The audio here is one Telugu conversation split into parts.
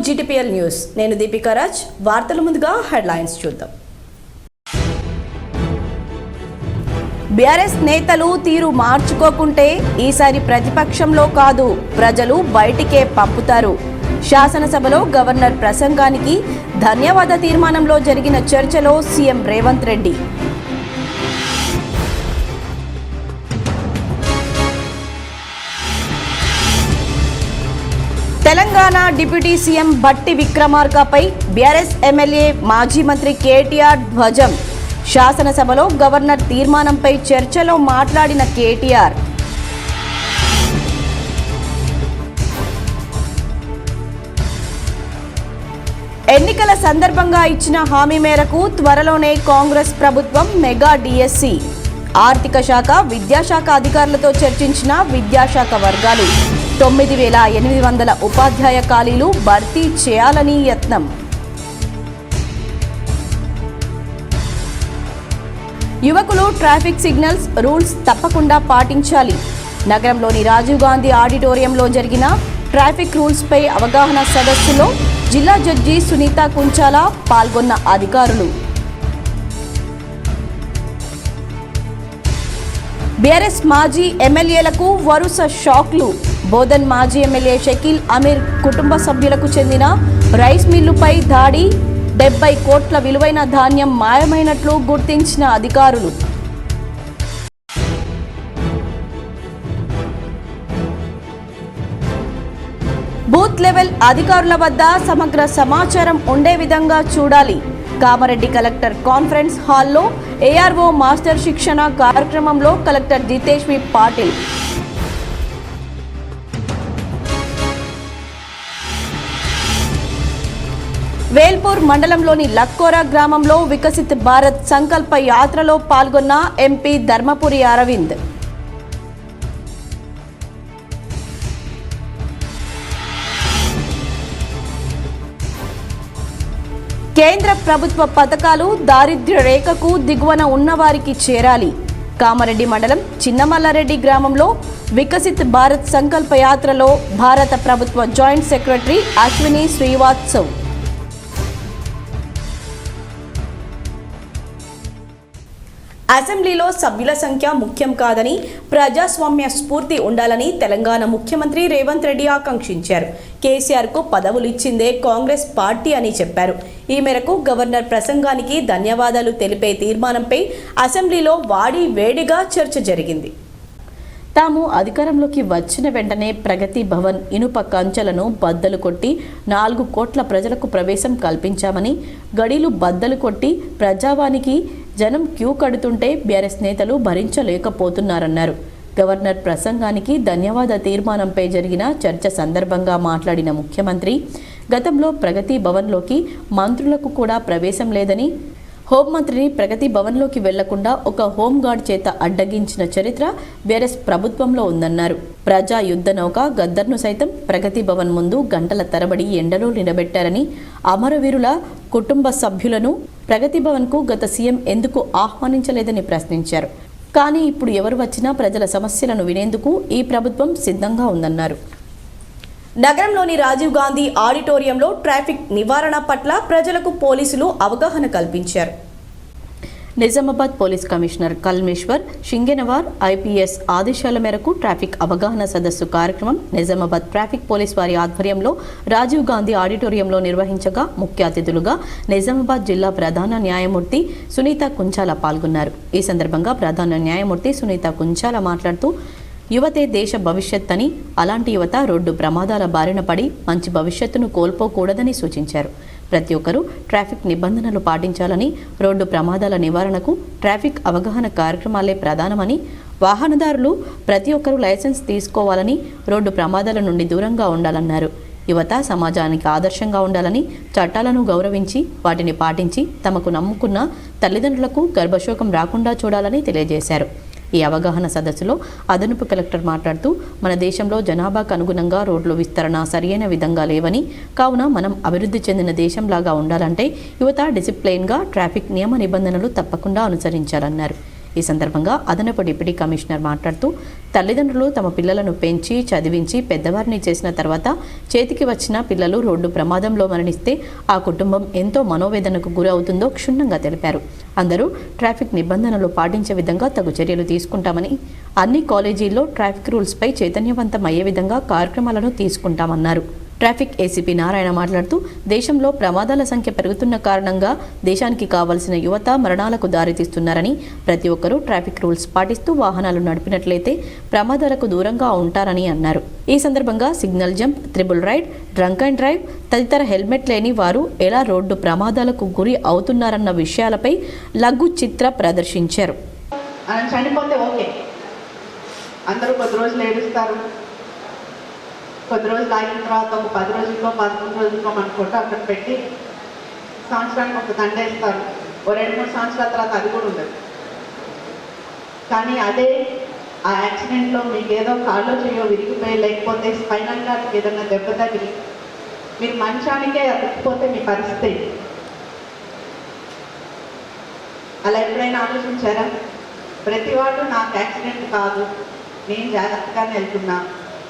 GTPL news. నేను దీపికా రాజ్. వార్తల ముందుగా హెడ్లైన్స్ చూద్దాం. బీఆర్ఎస్ నేతలు తీరు మార్చుకోకుంటే ఈసారి ప్రతిపక్షంలో కాదు, ప్రజలు బయటికే పంపుతారు. శాసనసభలో గవర్నర్ ప్రసంగానికి ధన్యవాద తీర్మానంలో జరిగిన చర్చలో CM Revanth Reddy. Telangana deputy CM Bhatti విక్రమార్కపై బీఆర్ఎస్ ఎమ్మెల్యే మాజీ మంత్రి కేటీఆర్ ధ్వజం. శాసనసభలో గవర్నర్ తీర్మానంపై చర్చలో మాట్లాడిన కేటీఆర్. ఎన్నికల సందర్భంగా ఇచ్చిన హామీ మేరకు త్వరలోనే కాంగ్రెస్ ప్రభుత్వం మెగా డిఎస్సి. ఆర్థిక శాఖ, విద్యాశాఖ అధికారులతో చర్చించిన విద్యాశాఖ వర్గాలు. 9,800 ఉపాధ్యాయ ఖాళీలు భర్తీ చేయాలని యత్నం. యువకులు ట్రాఫిక్ సిగ్నల్స్, రూల్స్ తప్పకుండా పాటించాలి. నగరంలోని రాజీవ్ గాంధీ ఆడిటోరియంలో జరిగిన ట్రాఫిక్ రూల్స్పై అవగాహన సదస్సులో జిల్లా జడ్జి సునీత కుంచాల పాల్గొన్న అధికారులు. బీఆర్ఎస్ మాజీ ఎమ్మెల్యేలకు వరుస షాక్లు. బోధన్ మాజీ ఎమ్మెల్యే షకీల్ అమీర్ కుటుంబ సభ్యులకు చెందిన రైస్ మిల్లుపై దాడి. 70 కోట్ల విలువైన ధాన్యం మాయమైనట్లు గుర్తించిన అధికారులు. బూత్ లెవెల్ అధికారుల వద్ద సమగ్ర సమాచారం ఉండే విధంగా చూడాలి. కామారెడ్డి కలెక్టర్ కాన్ఫరెన్స్ హాల్లో ఏఆర్ఓ మాస్టర్ శిక్షణ కార్యక్రమంలో కలెక్టర్ జితేష్ వి పాటిల్. వేల్పూర్ మండలంలోని లక్కోరా గ్రామంలో వికసిత్ భారత్ సంకల్ప యాత్రలో పాల్గొన్న ఎంపీ ధర్మపురి అరవింద్. కేంద్ర ప్రభుత్వ పథకాలు దారిద్ర్య రేఖకు దిగువన ఉన్నవారికి చేరాలి. కామారెడ్డి మండలం చిన్నమల్లారెడ్డి గ్రామంలో వికసిత్ భారత్ సంకల్ప యాత్రలో భారత ప్రభుత్వ జాయింట్ సెక్రటరీ అశ్విని శ్రీవాత్సవ్. అసెంబ్లీలో సభ్యుల సంఖ్య ముఖ్యం కాదని, ప్రజాస్వామ్య స్ఫూర్తి ఉండాలని తెలంగాణ ముఖ్యమంత్రి రేవంత్ రెడ్డి ఆకాంక్షించారు. కేసీఆర్కు పదవులు ఇచ్చిందే కాంగ్రెస్ పార్టీ అని చెప్పారు. ఈ మేరకు గవర్నర్ ప్రసంగానికి ధన్యవాదాలు తెలిపే తీర్మానంపై అసెంబ్లీలో వేడిగా చర్చ జరిగింది. తాము అధికారంలోకి వచ్చిన వెంటనే ప్రగతి భవన్ ఇనుప కంచెలను బద్దలు కొట్టి 4 కోట్ల ప్రజలకు ప్రవేశం కల్పించామని, గడీలు బద్దలు కొట్టి ప్రజావానికి జనం క్యూ కడుతుంటే బీఆర్ఎస్ నేతలు భరించలేకపోతున్నారన్నారు. గవర్నర్ ప్రసంగానికి ధన్యవాద తీర్మానంపై జరిగిన చర్చ సందర్భంగా మాట్లాడిన ముఖ్యమంత్రి, గతంలో ప్రగతి భవన్లోకి మంత్రులకు కూడా ప్రవేశం లేదని, హోంమంత్రిని ప్రగతి భవన్లోకి వెళ్లకుండా ఒక హోంగార్డ్ చేత అడ్డగించిన చరిత్ర బీఆర్ఎస్ ప్రభుత్వంలో ఉందన్నారు. ప్రజా యుద్ధ నౌక గద్దర్ను సైతం ప్రగతి భవన్ ముందు గంటల తరబడి ఎండలో నిలబెట్టారని, అమరవీరుల కుటుంబ సభ్యులను ప్రగతి భవన్కు గత సీఎం ఎందుకు ఆహ్వానించలేదని ప్రశ్నించారు. కానీ ఇప్పుడు ఎవరు వచ్చినా ప్రజల సమస్యలను వినేందుకు ఈ ప్రభుత్వం సిద్ధంగా ఉందన్నారు. నగరంలోని రాజీవ్ గాంధీ ఆడిటోరియంలో ట్రాఫిక్ నివారణ పట్ల ప్రజలకు పోలీసులు అవగాహన కల్పించారు. Nizamabad police commissioner Kalmeshwar Shingenavar IPS ఆదేశాల మేరకు ట్రాఫిక్ అవగాహన సదస్సు కార్యక్రమం నిజామాబాద్ ట్రాఫిక్ పోలీస్ వారి ఆధ్వర్యంలో రాజీవ్ గాంధీ ఆడిటోరియంలో నిర్వహించగా ముఖ్య అతిథులుగా నిజామాబాద్ జిల్లా ప్రధాన న్యాయమూర్తి సునీత కుంచాల పాల్గొన్నారు. ఈ సందర్భంగా ప్రధాన న్యాయమూర్తి సునీత కుంచాల మాట్లాడుతూ, యువతే దేశ భవిష్యత్ అని, అలాంటి యువత రోడ్డు ప్రమాదాల బారిన పడి మంచి భవిష్యత్తును కోల్పోకూడదని సూచించారు. ప్రతి ఒక్కరూ ట్రాఫిక్ నిబంధనలు పాటించాలని, రోడ్డు ప్రమాదాల నివారణకు ట్రాఫిక్ అవగాహన కార్యక్రమాలే ప్రధానమని, వాహనదారులు ప్రతి ఒక్కరూ లైసెన్స్ తీసుకోవాలని, రోడ్డు ప్రమాదాల నుండి దూరంగా ఉండాలన్నారు. యువత సమాజానికి ఆదర్శంగా ఉండాలని, చట్టాలను గౌరవించి వాటిని పాటించి తమకు నమ్ముకున్న తల్లిదండ్రులకు గర్భశోకం రాకుండా చూడాలని తెలియజేశారు. ఈ అవగాహన సదస్సులో అదనపు కలెక్టర్ మాట్లాడుతూ, మన దేశంలో జనాభాకు అనుగుణంగా రోడ్ల విస్తరణ సరియైన విధంగా లేవని, కావున మనం అభివృద్ధి చెందిన దేశంలాగా ఉండాలంటే యువత డిసిప్లైన్గా ట్రాఫిక్ నియమ నిబంధనలు తప్పకుండా అనుసరించాలన్నారు. ఈ సందర్భంగా అదనపు డిప్యూటీ కమిషనర్ మాట్లాడుతూ తల్లిదండ్రులు తమ పిల్లలను పెంచి చదివించి పెద్దవారిని చేసిన తర్వాత చేతికి వచ్చిన పిల్లలు రోడ్డు ప్రమాదంలో మరణిస్తే ఆ కుటుంబం ఎంతో మనోవేదనకు గురవుతుందో క్షుణ్ణంగా తెలిపారు. అందరూ ట్రాఫిక్ నిబంధనలు పాటించే విధంగా తగు చర్యలు తీసుకుంటామని, అన్ని కాలేజీల్లో ట్రాఫిక్ రూల్స్పై చైతన్యవంతం అయ్యే విధంగా కార్యక్రమాలను తీసుకుంటామన్నారు. ట్రాఫిక్ ఏసీపీ నారాయణ మాట్లాడుతూ దేశంలో ప్రమాదాల సంఖ్య పెరుగుతున్న కారణంగా దేశానికి కావాల్సిన యువత మరణాలకు దారితీస్తున్నారని, ప్రతి ఒక్కరూ ట్రాఫిక్ రూల్స్ పాటిస్తూ వాహనాలు నడిపినట్లయితే ప్రమాదాలకు దూరంగా ఉంటారని అన్నారు. ఈ సందర్భంగా signal jump, triple ride, drunk and drive తదితర హెల్మెట్ లేని వారు ఎలా రోడ్డు ప్రమాదాలకు గురి అవుతున్నారన్న విషయాలపై లఘు చిత్ర ప్రదర్శించారు. చనిపోతే ఓకే, అందరూ కొద్ది రోజులు ఏడుస్తారు, కొద్ది రోజులు ఆగిన తర్వాత ఒక 10 రోజులకో 11 రోజులకో మన ఫోటో అక్కడ పెట్టి సంవత్సరానికి ఒక దండేస్తారు. ఓ 2-3 సంవత్సరాల తర్వాత అది కూడా ఉండదు. కానీ అదే ఆ యాక్సిడెంట్లో మీకు ఏదో కాళ్ళు చేయో విరిగిపోయి, లేకపోతే స్పైనల్ కార్డ్కి ఏదైనా దెబ్బ తగిలి మీరు మంచానికే అతుక్కుపోతే మీ పరిస్థితి. అలా ఎప్పుడైనా ఆలోచించారా? ప్రతి వాళ్ళు నాకు యాక్సిడెంట్ కాదు, నేను జాగ్రత్తగానే వెళ్తున్నా,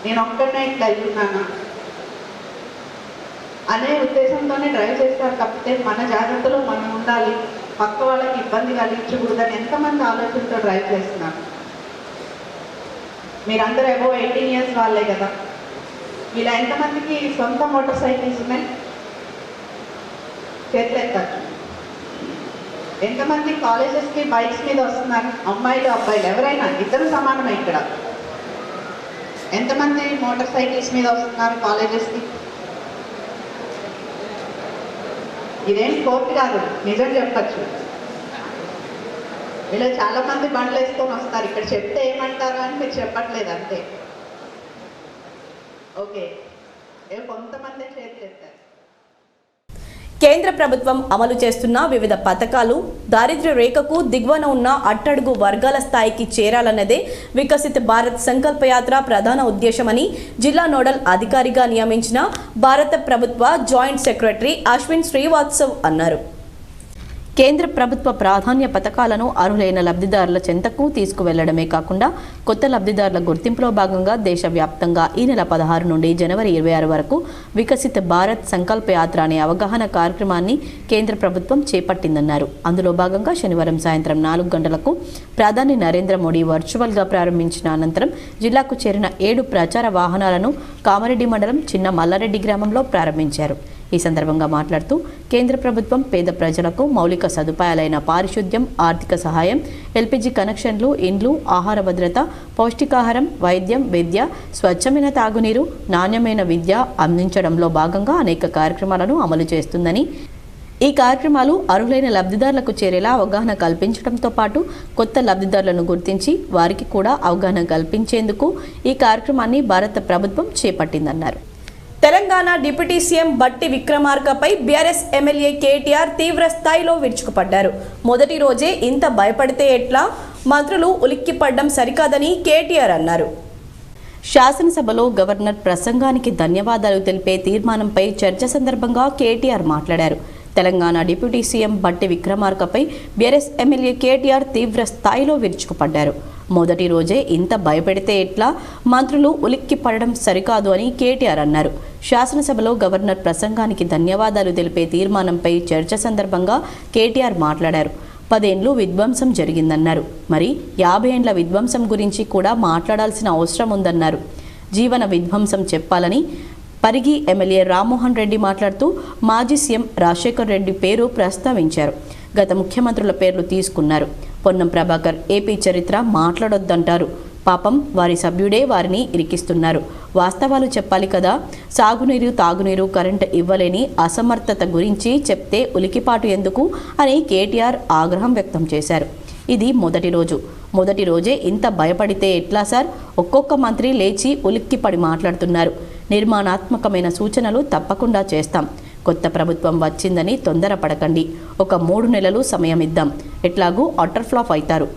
నేను ఒక్కడనే ఇట్లా వెళ్తున్నాను అనే ఉద్దేశంతోనే డ్రైవ్ చేస్తారు తప్పితే మన జాగ్రత్తలో మనం ఉండాలి, పక్క వాళ్ళకి ఇబ్బంది కలిగించకూడదని ఎంతమంది ఆలోచనతో డ్రైవ్ చేస్తున్నారు? మీరందరూ అబోవ్ 18 years వాళ్ళే కదా. వీళ్ళ ఎంతమందికి సొంత మోటార్ సైకిల్స్ ఉన్నాయి? చేతులు ఎత్తారు. ఎంతమంది కాలేజెస్కి బైక్స్ మీద వస్తున్నారు? అమ్మాయిలు అబ్బాయిలు ఎవరైనా, ఇద్దరు సమానమే ఇక్కడ. ఎంతమంది మోటార్ సైకిల్స్ మీద వస్తున్నారు కాలేజెస్కి? ఇదేం కోర్టు కాదు, నిజం చెప్పచ్చు. వీళ్ళు చాలా మంది బండ్లు వేసుకొని వస్తారు, ఇక్కడ చెప్తే ఏమంటారు అని మీరు చెప్పట్లేదు అంతే. ఓకే, కొంతమంది చేతులు ఎత్తారు. కేంద్ర ప్రభుత్వం అమలు చేస్తున్న వివిధ పథకాలు దారిద్ర్య రేఖకు దిగువన ఉన్న అట్టడుగు వర్గాల స్థాయికి చేరాలన్నదే వికసిత్ భారత్ సంకల్ప యాత్ర ప్రధాన ఉద్దేశమని జిల్లా నోడల్ అధికారిగా నియమించిన భారత ప్రభుత్వ జాయింట్ సెక్రటరీ అశ్విన్ శ్రీవాత్సవ్ అన్నారు. కేంద్ర ప్రభుత్వ ప్రాధాన్య పథకాలను అర్హులైన లబ్ధిదారుల చెంతకు తీసుకువెళ్లడమే కాకుండా కొత్త లబ్ధిదారుల గుర్తింపులో భాగంగా దేశవ్యాప్తంగా ఈ నెల 16 నుండి జనవరి 26 వరకు వికసిత్ భారత్ సంకల్ప యాత్ర అనే అవగాహన కార్యక్రమాన్ని కేంద్ర ప్రభుత్వం చేపట్టిందన్నారు. అందులో భాగంగా శనివారం సాయంత్రం 4 గంటలకు ప్రధాని నరేంద్ర మోడీ వర్చువల్గా ప్రారంభించిన అనంతరం జిల్లాకు చేరిన 7 ప్రచార వాహనాలను కామారెడ్డి మండలం చిన్న మల్లారెడ్డి గ్రామంలో ప్రారంభించారు. ఈ సందర్భంగా మాట్లాడుతూ కేంద్ర ప్రభుత్వం పేద ప్రజలకు మౌలిక సదుపాయాలైన పారిశుద్ధ్యం, ఆర్థిక సహాయం, ఎల్పీజీ కనెక్షన్లు, ఇండ్లు, ఆహార భద్రత, పౌష్టికాహారం, వైద్యం, విద్య, స్వచ్ఛమైన తాగునీరు, నాణ్యమైన విద్య అందించడంలో భాగంగా అనేక కార్యక్రమాలను అమలు చేస్తుందని, ఈ కార్యక్రమాలు అర్హులైన లబ్ధిదారులకు చేరేలా అవగాహన కల్పించడంతో పాటు కొత్త లబ్ధిదారులను గుర్తించి వారికి కూడా అవగాహన కల్పించేందుకు ఈ కార్యక్రమాన్ని భారత ప్రభుత్వం చేపట్టిందన్నారు. తెలంగాణ డిప్యూటీ సీఎం బట్టి విక్రమార్కపై బీఆర్ఎస్ ఎమ్మెల్యే కేటీఆర్ తీవ్ర స్థాయిలో విరుచుకుపడ్డారు. మొదటి రోజే ఇంత భయపడితే ఎట్లా? మంత్రులు ఉలిక్కిపడ్డం సరికాదని కేటీఆర్ అన్నారు. శాసనసభలో గవర్నర్ ప్రసంగానికి ధన్యవాదాలు తెలిపే తీర్మానంపై చర్చ సందర్భంగా కేటీఆర్ మాట్లాడారు. తెలంగాణ డిప్యూటీ సీఎం బట్టి విక్రమార్కపై బీఆర్ఎస్ ఎమ్మెల్యే కేటీఆర్ తీవ్ర స్థాయిలో విరుచుకుపడ్డారు. మొదటి రోజే ఇంత భయపెడితే ఎట్లా? మంత్రులు ఉలిక్కి పడడం సరికాదు అని కేటీఆర్ అన్నారు. శాసనసభలో గవర్నర్ ప్రసంగానికి ధన్యవాదాలు తెలిపే తీర్మానంపై చర్చ సందర్భంగా కేటీఆర్ మాట్లాడారు. 10 ఏండ్లు విధ్వంసం జరిగిందన్నారు. మరి 50 ఏండ్ల విధ్వంసం గురించి కూడా మాట్లాడాల్సిన అవసరం ఉందన్నారు. జీవన విధ్వంసం చెప్పాలని పరిగి ఎమ్మెల్యే రామ్మోహన్ రెడ్డి మాట్లాడుతూ మాజీ సీఎం రాజశేఖర్ రెడ్డి పేరు ప్రస్తావించారు. గత ముఖ్యమంత్రుల పేర్లు తీసుకున్నారు. పొన్నం ప్రభాకర్ ఏపీ చరిత్ర మాట్లాడొద్దంటారు. పాపం వారి సభ్యుడే వారిని ఇరికిస్తున్నారు. వాస్తవాలు చెప్పాలి కదా. సాగునీరు, తాగునీరు, కరెంటు ఇవ్వలేని అసమర్థత గురించి చెప్తే ఉలికిపాటు ఎందుకు అని కేటీఆర్ ఆగ్రహం వ్యక్తం చేశారు. ఇది మొదటి రోజు. మొదటి రోజే ఇంత భయపడితే ఎట్లా సార్? ఒక్కొక్క మంత్రి లేచి ఉలిక్కిపడి మాట్లాడుతున్నారు. నిర్మాణాత్మకమైన సూచనలు తప్పకుండా చేస్తాం. కొత్త ప్రభుత్వం వచ్చిందని తొందరపడకండి. ఒక 3 నెలలు సమయం ఇద్దాం. ఎట్లాగూ అటర్ ఫ్లాప్ అవుతారు.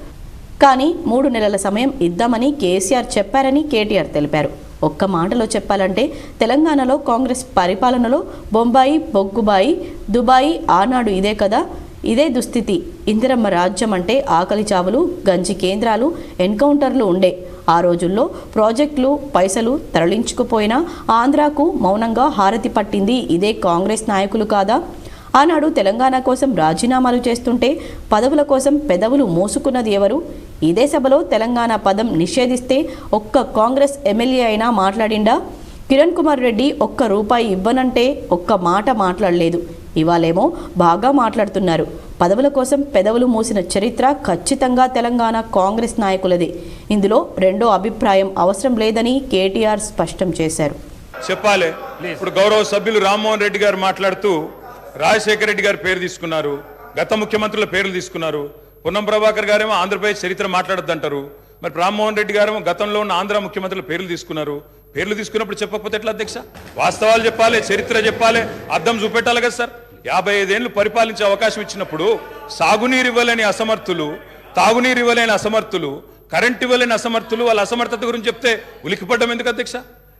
కానీ 3 నెలల సమయం ఇద్దామని కేసీఆర్ చెప్పారని కేటీఆర్ తెలిపారు. ఒక్క మాటలో చెప్పాలంటే తెలంగాణలో కాంగ్రెస్ పరిపాలనలో బొంబాయి, బొగ్గుబాయి, దుబాయి ఆనాడు ఇదే కదా. ఇదే దుస్థితి. ఇందిరమ్మ రాజ్యం అంటే ఆకలి చావులు, గంజి కేంద్రాలు, ఎన్కౌంటర్లు ఉండే. ఆ రోజుల్లో ప్రాజెక్టులు పైసలు తరలించుకుపోయినా ఆంధ్రాకు మౌనంగా హారతి పట్టింది ఇదే కాంగ్రెస్ నాయకులు కాదా? ఆనాడు తెలంగాణ కోసం రాజీనామాలు చేస్తుంటే పదవుల కోసం పెదవులు మూసుకున్నది ఎవరు? ఇదే సభలో తెలంగాణ పదం నిషేధిస్తే ఒక్క కాంగ్రెస్ ఎమ్మెల్యే అయినా మాట్లాడిండా? కిరణ్ కుమార్ రెడ్డి ఒక్క రూపాయి ఇవ్వనంటే ఒక్క మాట మాట్లాడలేదు. ఇవాళేమో బాగా మాట్లాడుతున్నారు. పదవుల కోసం పెదవులు మూసిన చరిత్ర ఖచ్చితంగా తెలంగాణ కాంగ్రెస్ నాయకులదే. ఇందులో రెండో అభిప్రాయం అవసరం లేదని కేటీఆర్ స్పష్టం చేశారు. చెప్పాలి. ఇప్పుడు గౌరవ సభ్యులు రామ్మోహన్ రెడ్డి గారు మాట్లాడుతూ రాజశేఖర రెడ్డి గారి పేరు తీసుకున్నారు, గత ముఖ్యమంత్రుల పేర్లు తీసుకున్నారు. పొన్నం ప్రభాకర్ గారేమో ఆంధ్రప్రదేశ్ చరిత్ర మాట్లాడొద్దంటారు. మరి రామ్మోహన్ రెడ్డి గారేమో గతంలో ఉన్న ఆంధ్ర ముఖ్యమంత్రుల పేర్లు తీసుకున్నారు. పేర్లు తీసుకున్నప్పుడు చెప్పకపోతే ఎట్లా అధ్యక్ష? వాస్తవాలు చెప్పాలి, చరిత్ర చెప్పాలి, అర్థం చూపెట్టాలి కదా సార్. 55 ఏళ్ళు పరిపాలించే అవకాశం ఇచ్చినప్పుడు సాగునీరు ఇవ్వలేని అసమర్థులు, తాగునీరు ఇవ్వలేని అసమర్థులు, కరెంట్ ఇవ్వలేని అసమర్థులు వాళ్ళ అసమర్థత గురించి చెప్తే ఉలిక్కిపడ్డం ఎందుకు అధ్యక్ష?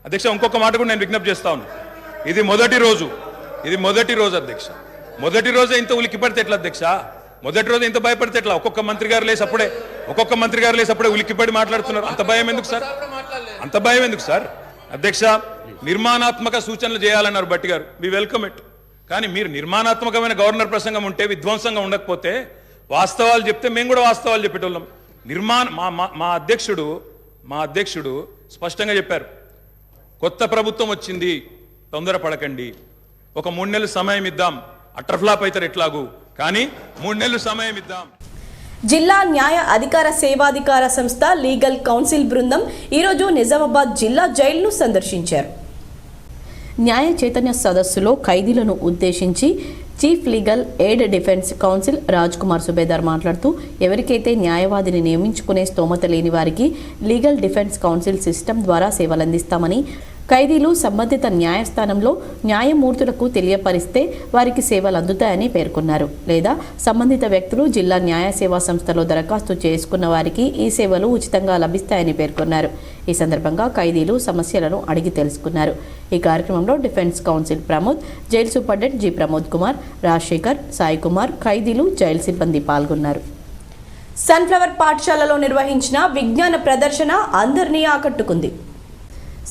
అధ్యక్ష ఇంకొక మాట కూడా నేను విజ్ఞప్తి చేస్తా ఉన్నాను. ఇది మొదటి రోజు అధ్యక్ష. మొదటి రోజే ఇంత ఉలిక్కిపడితే ఎట్లా అధ్యక్ష? మొదటి రోజు ఇంత భయపడితే ఎట్లా? ఒక్కొక్క మంత్రి గారు లేసి అప్పుడే ఉలిక్కిపడి మాట్లాడుతున్నారు. అంత భయం ఎందుకు సార్? అధ్యక్ష, నిర్మాణాత్మక సూచనలు చేయాలన్నారు భట్టి గారు, వి వెల్కమ్ ఇట్. కానీ మీరు నిర్మాణాత్మకమైన గవర్నర్ ప్రసంగం ఉంటే విధ్వంసంగా ఉండకపోతే వాస్తవాలు చెప్తే మేము కూడా వాస్తవాలు చెప్పేటోళ్ళం. మా అధ్యక్షుడు స్పష్టంగా చెప్పారు, కొత్త ప్రభుత్వం వచ్చింది, తొందరపడకండి, ఒక 3 నెలలు సమయం ఇద్దాం, అట్రఫ్లాప్ అవుతారు ఎట్లాగూ, కానీ 3 నెలలు సమయం ఇద్దాం. జిల్లా న్యాయ అధికార సేవాధికార సంస్థ లీగల్ కౌన్సిల్ బృందం ఈరోజు నిజామాబాద్ జిల్లా జైలును సందర్శించారు. న్యాయ చైతన్య సదస్సులో ఖైదీలను ఉద్దేశించి chief legal aid defence council Raj Kumar subedar మాట్లాడుతూ, ఎవరికైతే న్యాయవాదిని నియమించుకునే స్తోమత లేని వారికి లీగల్ డిఫెన్స్ కౌన్సిల్ సిస్టమ్ ద్వారా సేవలందిస్తామని, ఖైదీలు సంబంధిత న్యాయస్థానంలో న్యాయమూర్తులకు తెలియపరిస్తే వారికి సేవలు అందుతాయని పేర్కొన్నారు. లేదా సంబంధిత వ్యక్తులు జిల్లా న్యాయ సేవా సంస్థలో దరఖాస్తు చేసుకున్న వారికి ఈ సేవలు ఉచితంగా లభిస్తాయని పేర్కొన్నారు. ఈ సందర్భంగా ఖైదీలు సమస్యలను అడిగి తెలుసుకున్నారు. ఈ కార్యక్రమంలో defence council Pramod, jail superintendent G Pramod Kumar, Rajasekhar, Sai Kumar, ఖైదీలు, జైలు సిబ్బంది పాల్గొన్నారు. సన్ఫ్లవర్ పాఠశాలలో నిర్వహించిన విజ్ఞాన ప్రదర్శన అందరినీ ఆకట్టుకుంది.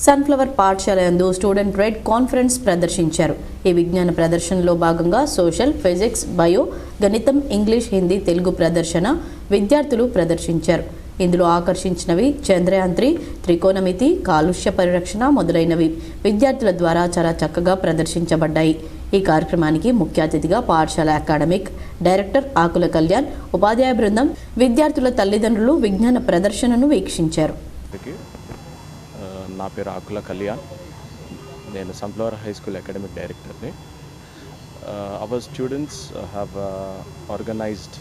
సన్ఫ్లవర్ పాఠశాల యందు స్టూడెంట్ రెడ్ కాన్ఫరెన్స్ ప్రదర్శించారు. ఈ విజ్ఞాన ప్రదర్శనలో భాగంగా సోషల్, ఫిజిక్స్, బయో, గణితం, ఇంగ్లీష్, హిందీ, తెలుగు ప్రదర్శన విద్యార్థులు ప్రదర్శించారు. ఇందులో ఆకర్షించినవి చంద్రయాన్ 3, త్రికోణమితి, కాలుష్య పరిరక్షణ మొదలైనవి విద్యార్థుల ద్వారా చాలా చక్కగా ప్రదర్శించబడ్డాయి. ఈ కార్యక్రమానికి ముఖ్య అతిథిగా పాఠశాల అకాడమిక్ డైరెక్టర్ ఆకుల కళ్యాణ్, ఉపాధ్యాయ బృందం, విద్యార్థుల తల్లిదండ్రులు విజ్ఞాన ప్రదర్శనను వీక్షించారు. నా పేరు ఆకుల కళ్యాణ్, నేను సన్ఫ్లవర్ హై స్కూల్ అకాడమిక్ డైరెక్టర్ని. Our students have organised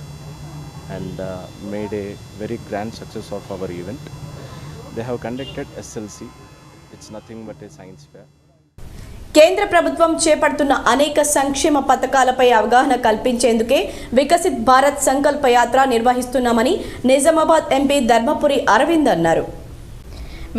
and made a very grand success of our event. They have conducted SLC. It's nothing but a science fair. కేంద్ర ప్రభుత్వం చేపడుతున్న అనేక సంక్షేమ పథకాలపై అవగాహన కల్పించేందుకే వికసిత్ భారత్ సంకల్ప యాత్ర నిర్వహిస్తున్నామని నిజామాబాద్ ఎంపీ ధర్మపురి అరవింద్ అన్నారు.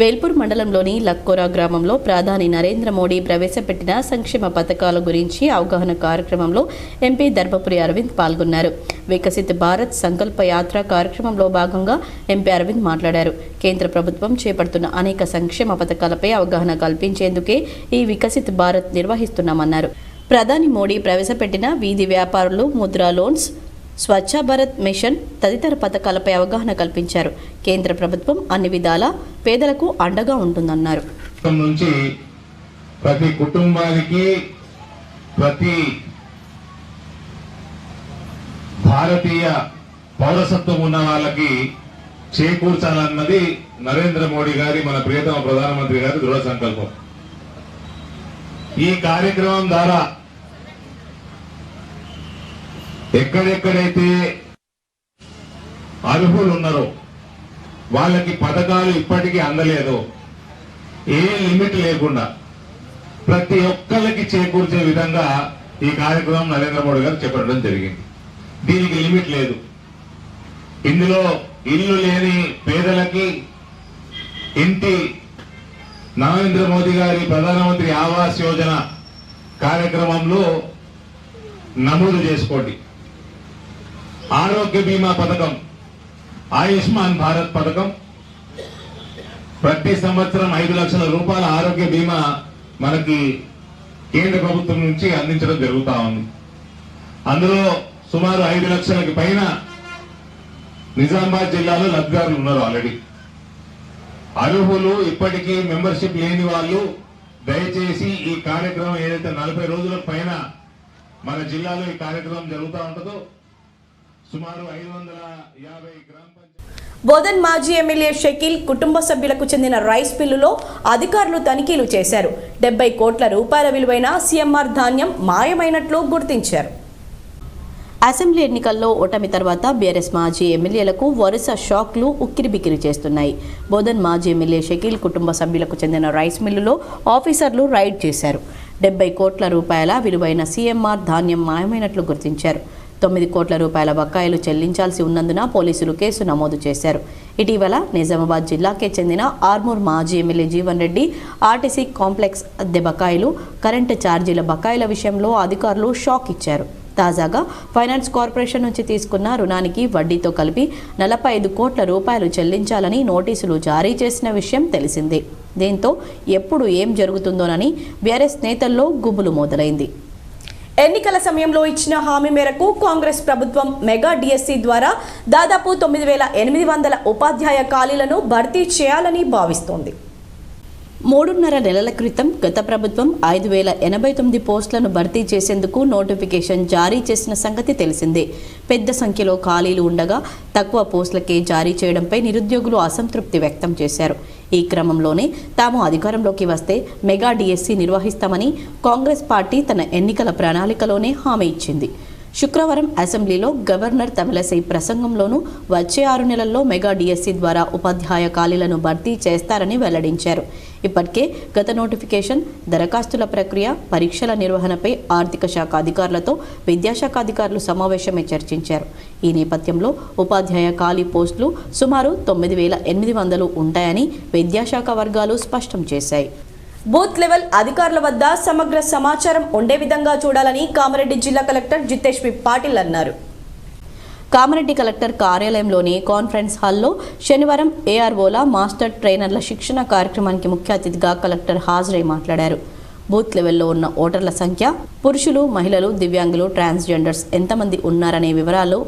వేల్పూర్ మండలంలోని లక్కోరా గ్రామంలో ప్రధాని నరేంద్ర మోడీ ప్రవేశపెట్టిన సంక్షేమ పథకాల గురించి అవగాహన కార్యక్రమంలో ఎంపీ ధర్మపురి అరవింద్ పాల్గొన్నారు. వికసిత్ భారత్ సంకల్ప యాత్ర కార్యక్రమంలో భాగంగా ఎంపీ అరవింద్ మాట్లాడారు. కేంద్ర ప్రభుత్వం చేపడుతున్న అనేక సంక్షేమ పథకాలపై అవగాహన కల్పించేందుకే ఈ వికసిత్ భారత్ నిర్వహిస్తున్నామన్నారు. ప్రధాని మోడీ ప్రవేశపెట్టిన వీధి వ్యాపారులు, ముద్రా లోన్స్, స్వచ్ఛ భారత్ మిషన్ తదితర పథకాలపై అవగాహన కల్పించారు. కేంద్ర ప్రభుత్వం అన్ని విధాల పేదలకు అండగా ఉంటుందన్నారు. నుంచి ప్రతి కుటుంబానికి, ప్రతి భారతీయ పౌరసత్వం ఉన్న వాళ్ళకి చేకూర్చాలన్నది నరేంద్ర మోడీ గారి, మన ప్రియతమ ప్రధానమంత్రి గారి దృఢ సంకల్పం. ఈ కార్యక్రమం ద్వారా ఎక్కడెక్కడైతే అర్హులు ఉన్నారో వాళ్ళకి పథకాలు ఇప్పటికీ అందలేదో ఏ లిమిట్ లేకుండా ప్రతి ఒక్కరికి చేకూర్చే విధంగా ఈ కార్యక్రమం నరేంద్ర మోడీ గారు చేపట్టడం జరిగింది. దీనికి లిమిట్ లేదు. ఇందులో ఇల్లు లేని పేదలకి ఇంటి నరేంద్ర మోదీ గారి ప్రధానమంత్రి ఆవాస్ యోజన కార్యక్రమంలో నమోదు చేసుకోండి. ఆరోగ్య బీమా పథకం, ఆయుష్మాన్ భారత్ పథకం, ప్రతి సంవత్సరం 5 లక్షల రూపాయల ఆరోగ్య బీమా మనకి కేంద్ర ప్రభుత్వం నుంచి అందించడం జరుగుతా ఉంది. అందులో సుమారు 5 లక్షలకి పైన నిజామాబాద్ జిల్లాలో లబ్ధిదారులు ఉన్నారు. ఆల్రెడీ అర్హులు ఇప్పటికీ మెంబర్షిప్ లేని వాళ్ళు దయచేసి ఈ కార్యక్రమం ఏదైతే 40 రోజుల పైన మన జిల్లాలో ఈ కార్యక్రమం జరుగుతూ ఉంటుందో సుమారు 550 గ్రామ పంచాయతీ. బోధన్ మాజీ ఎమ్మెల్యే షకీల్ కుటుంబ సభ్యులకు చెందిన రైస్ మిల్లులో అధికారులు తనిఖీలు చేశారు. 70 కోట్ల రూపాయల విలువైన సీఎంఆర్ ధాన్యం మాయమైనట్లు గుర్తించారు. అసెంబ్లీ ఎన్నికల్లో ఓటమి తర్వాత బీఆర్ఎస్ మాజీ ఎమ్మెల్యేలకు వరుస షాక్లు ఉక్కిరిబిక్కిరి చేస్తున్నాయి. బోధన్ మాజీ ఎమ్మెల్యే షకీల్ కుటుంబ సభ్యులకు చెందిన రైస్ మిల్లులో ఆఫీసర్లు రైడ్ చేశారు. 70 కోట్ల రూపాయల విలువైన సీఎంఆర్ ధాన్యం మాయమైనట్లు గుర్తించారు. 9 కోట్ల రూపాయల బకాయిలు చెల్లించాల్సి ఉన్నందున పోలీసులు కేసు నమోదు చేశారు. ఇటీవల నిజామాబాద్ జిల్లాకే చెందిన ఆర్మూర్ మాజీ MLA Jeevan Reddy RTC complex అద్దె బకాయిలు, కరెంటు ఛార్జీల బకాయిల విషయంలో అధికారులు షాక్ ఇచ్చారు. తాజాగా ఫైనాన్స్ కార్పొరేషన్ నుంచి తీసుకున్న రుణానికి వడ్డీతో కలిపి 45 కోట్ల రూపాయలు చెల్లించాలని నోటీసులు జారీ చేసిన విషయం తెలిసిందే. దీంతో ఎప్పుడు ఏం జరుగుతుందోనని బీఆర్ఎస్ నేతల్లో గుబులు మొదలైంది. ఎన్నికల సమయంలో ఇచ్చిన హామీ మేరకు కాంగ్రెస్ ప్రభుత్వం మెగా డిఎస్సి ద్వారా దాదాపు 9,800 ఉపాధ్యాయ ఖాళీలను భర్తీ చేయాలని భావిస్తోంది. 3.5 నెలల క్రితం గత ప్రభుత్వం 5,089 పోస్టులను భర్తీ చేసేందుకు నోటిఫికేషన్ జారీ చేసిన సంగతి తెలిసిందే. పెద్ద సంఖ్యలో ఖాళీలు ఉండగా తక్కువ పోస్టులకే జారీ చేయడంపై నిరుద్యోగులు అసంతృప్తి వ్యక్తం చేశారు. ఈ క్రమంలోనే తాము అధికారంలోకి వస్తే మెగా డిఎస్సి నిర్వహిస్తామని కాంగ్రెస్ పార్టీ తన ఎన్నికల ప్రణాళికలోనే హామీ ఇచ్చింది. శుక్రవారం అసెంబ్లీలో గవర్నర్ తమిళసై ప్రసంగంలోనూ వచ్చే 6 నెలల్లో మెగా డిఎస్సి ద్వారా ఉపాధ్యాయ ఖాళీలను భర్తీ చేస్తారని వెల్లడించారు. ఇప్పటికే గత నోటిఫికేషన్, దరఖాస్తుల ప్రక్రియ, పరీక్షల నిర్వహణపై ఆర్థిక శాఖ అధికారులతో విద్యాశాఖ అధికారులు సమావేశమై చర్చించారు. ఈ నేపథ్యంలో ఉపాధ్యాయ ఖాళీ పోస్టులు సుమారు 9,800 ఉంటాయని విద్యాశాఖ వర్గాలు స్పష్టం చేశాయి. బూత్ లెవెల్ అధికారుల వద్ద సమగ్ర సమాచారం ఉండే విధంగా చూడాలని కామారెడ్డి జిల్లా కలెక్టర్ జితేష్ పి పాటిల్ అన్నారు. కామారెడ్డి కలెక్టర్ కార్యాలయంలోని కాన్ఫరెన్స్ హాల్లో శనివారం ఏఆర్ఓల మాస్టర్ ట్రైనర్ల శిక్షణ కార్యక్రమానికి ముఖ్య అతిథిగా కలెక్టర్ హాజరై మాట్లాడారు. బూత్ లెవెల్లో ఉన్న ఓటర్ల సంఖ్య, పురుషులు, మహిళలు, దివ్యాంగులు, ట్రాన్స్జెండర్స్ ఎంతమంది ఉన్నారనే వివరాలు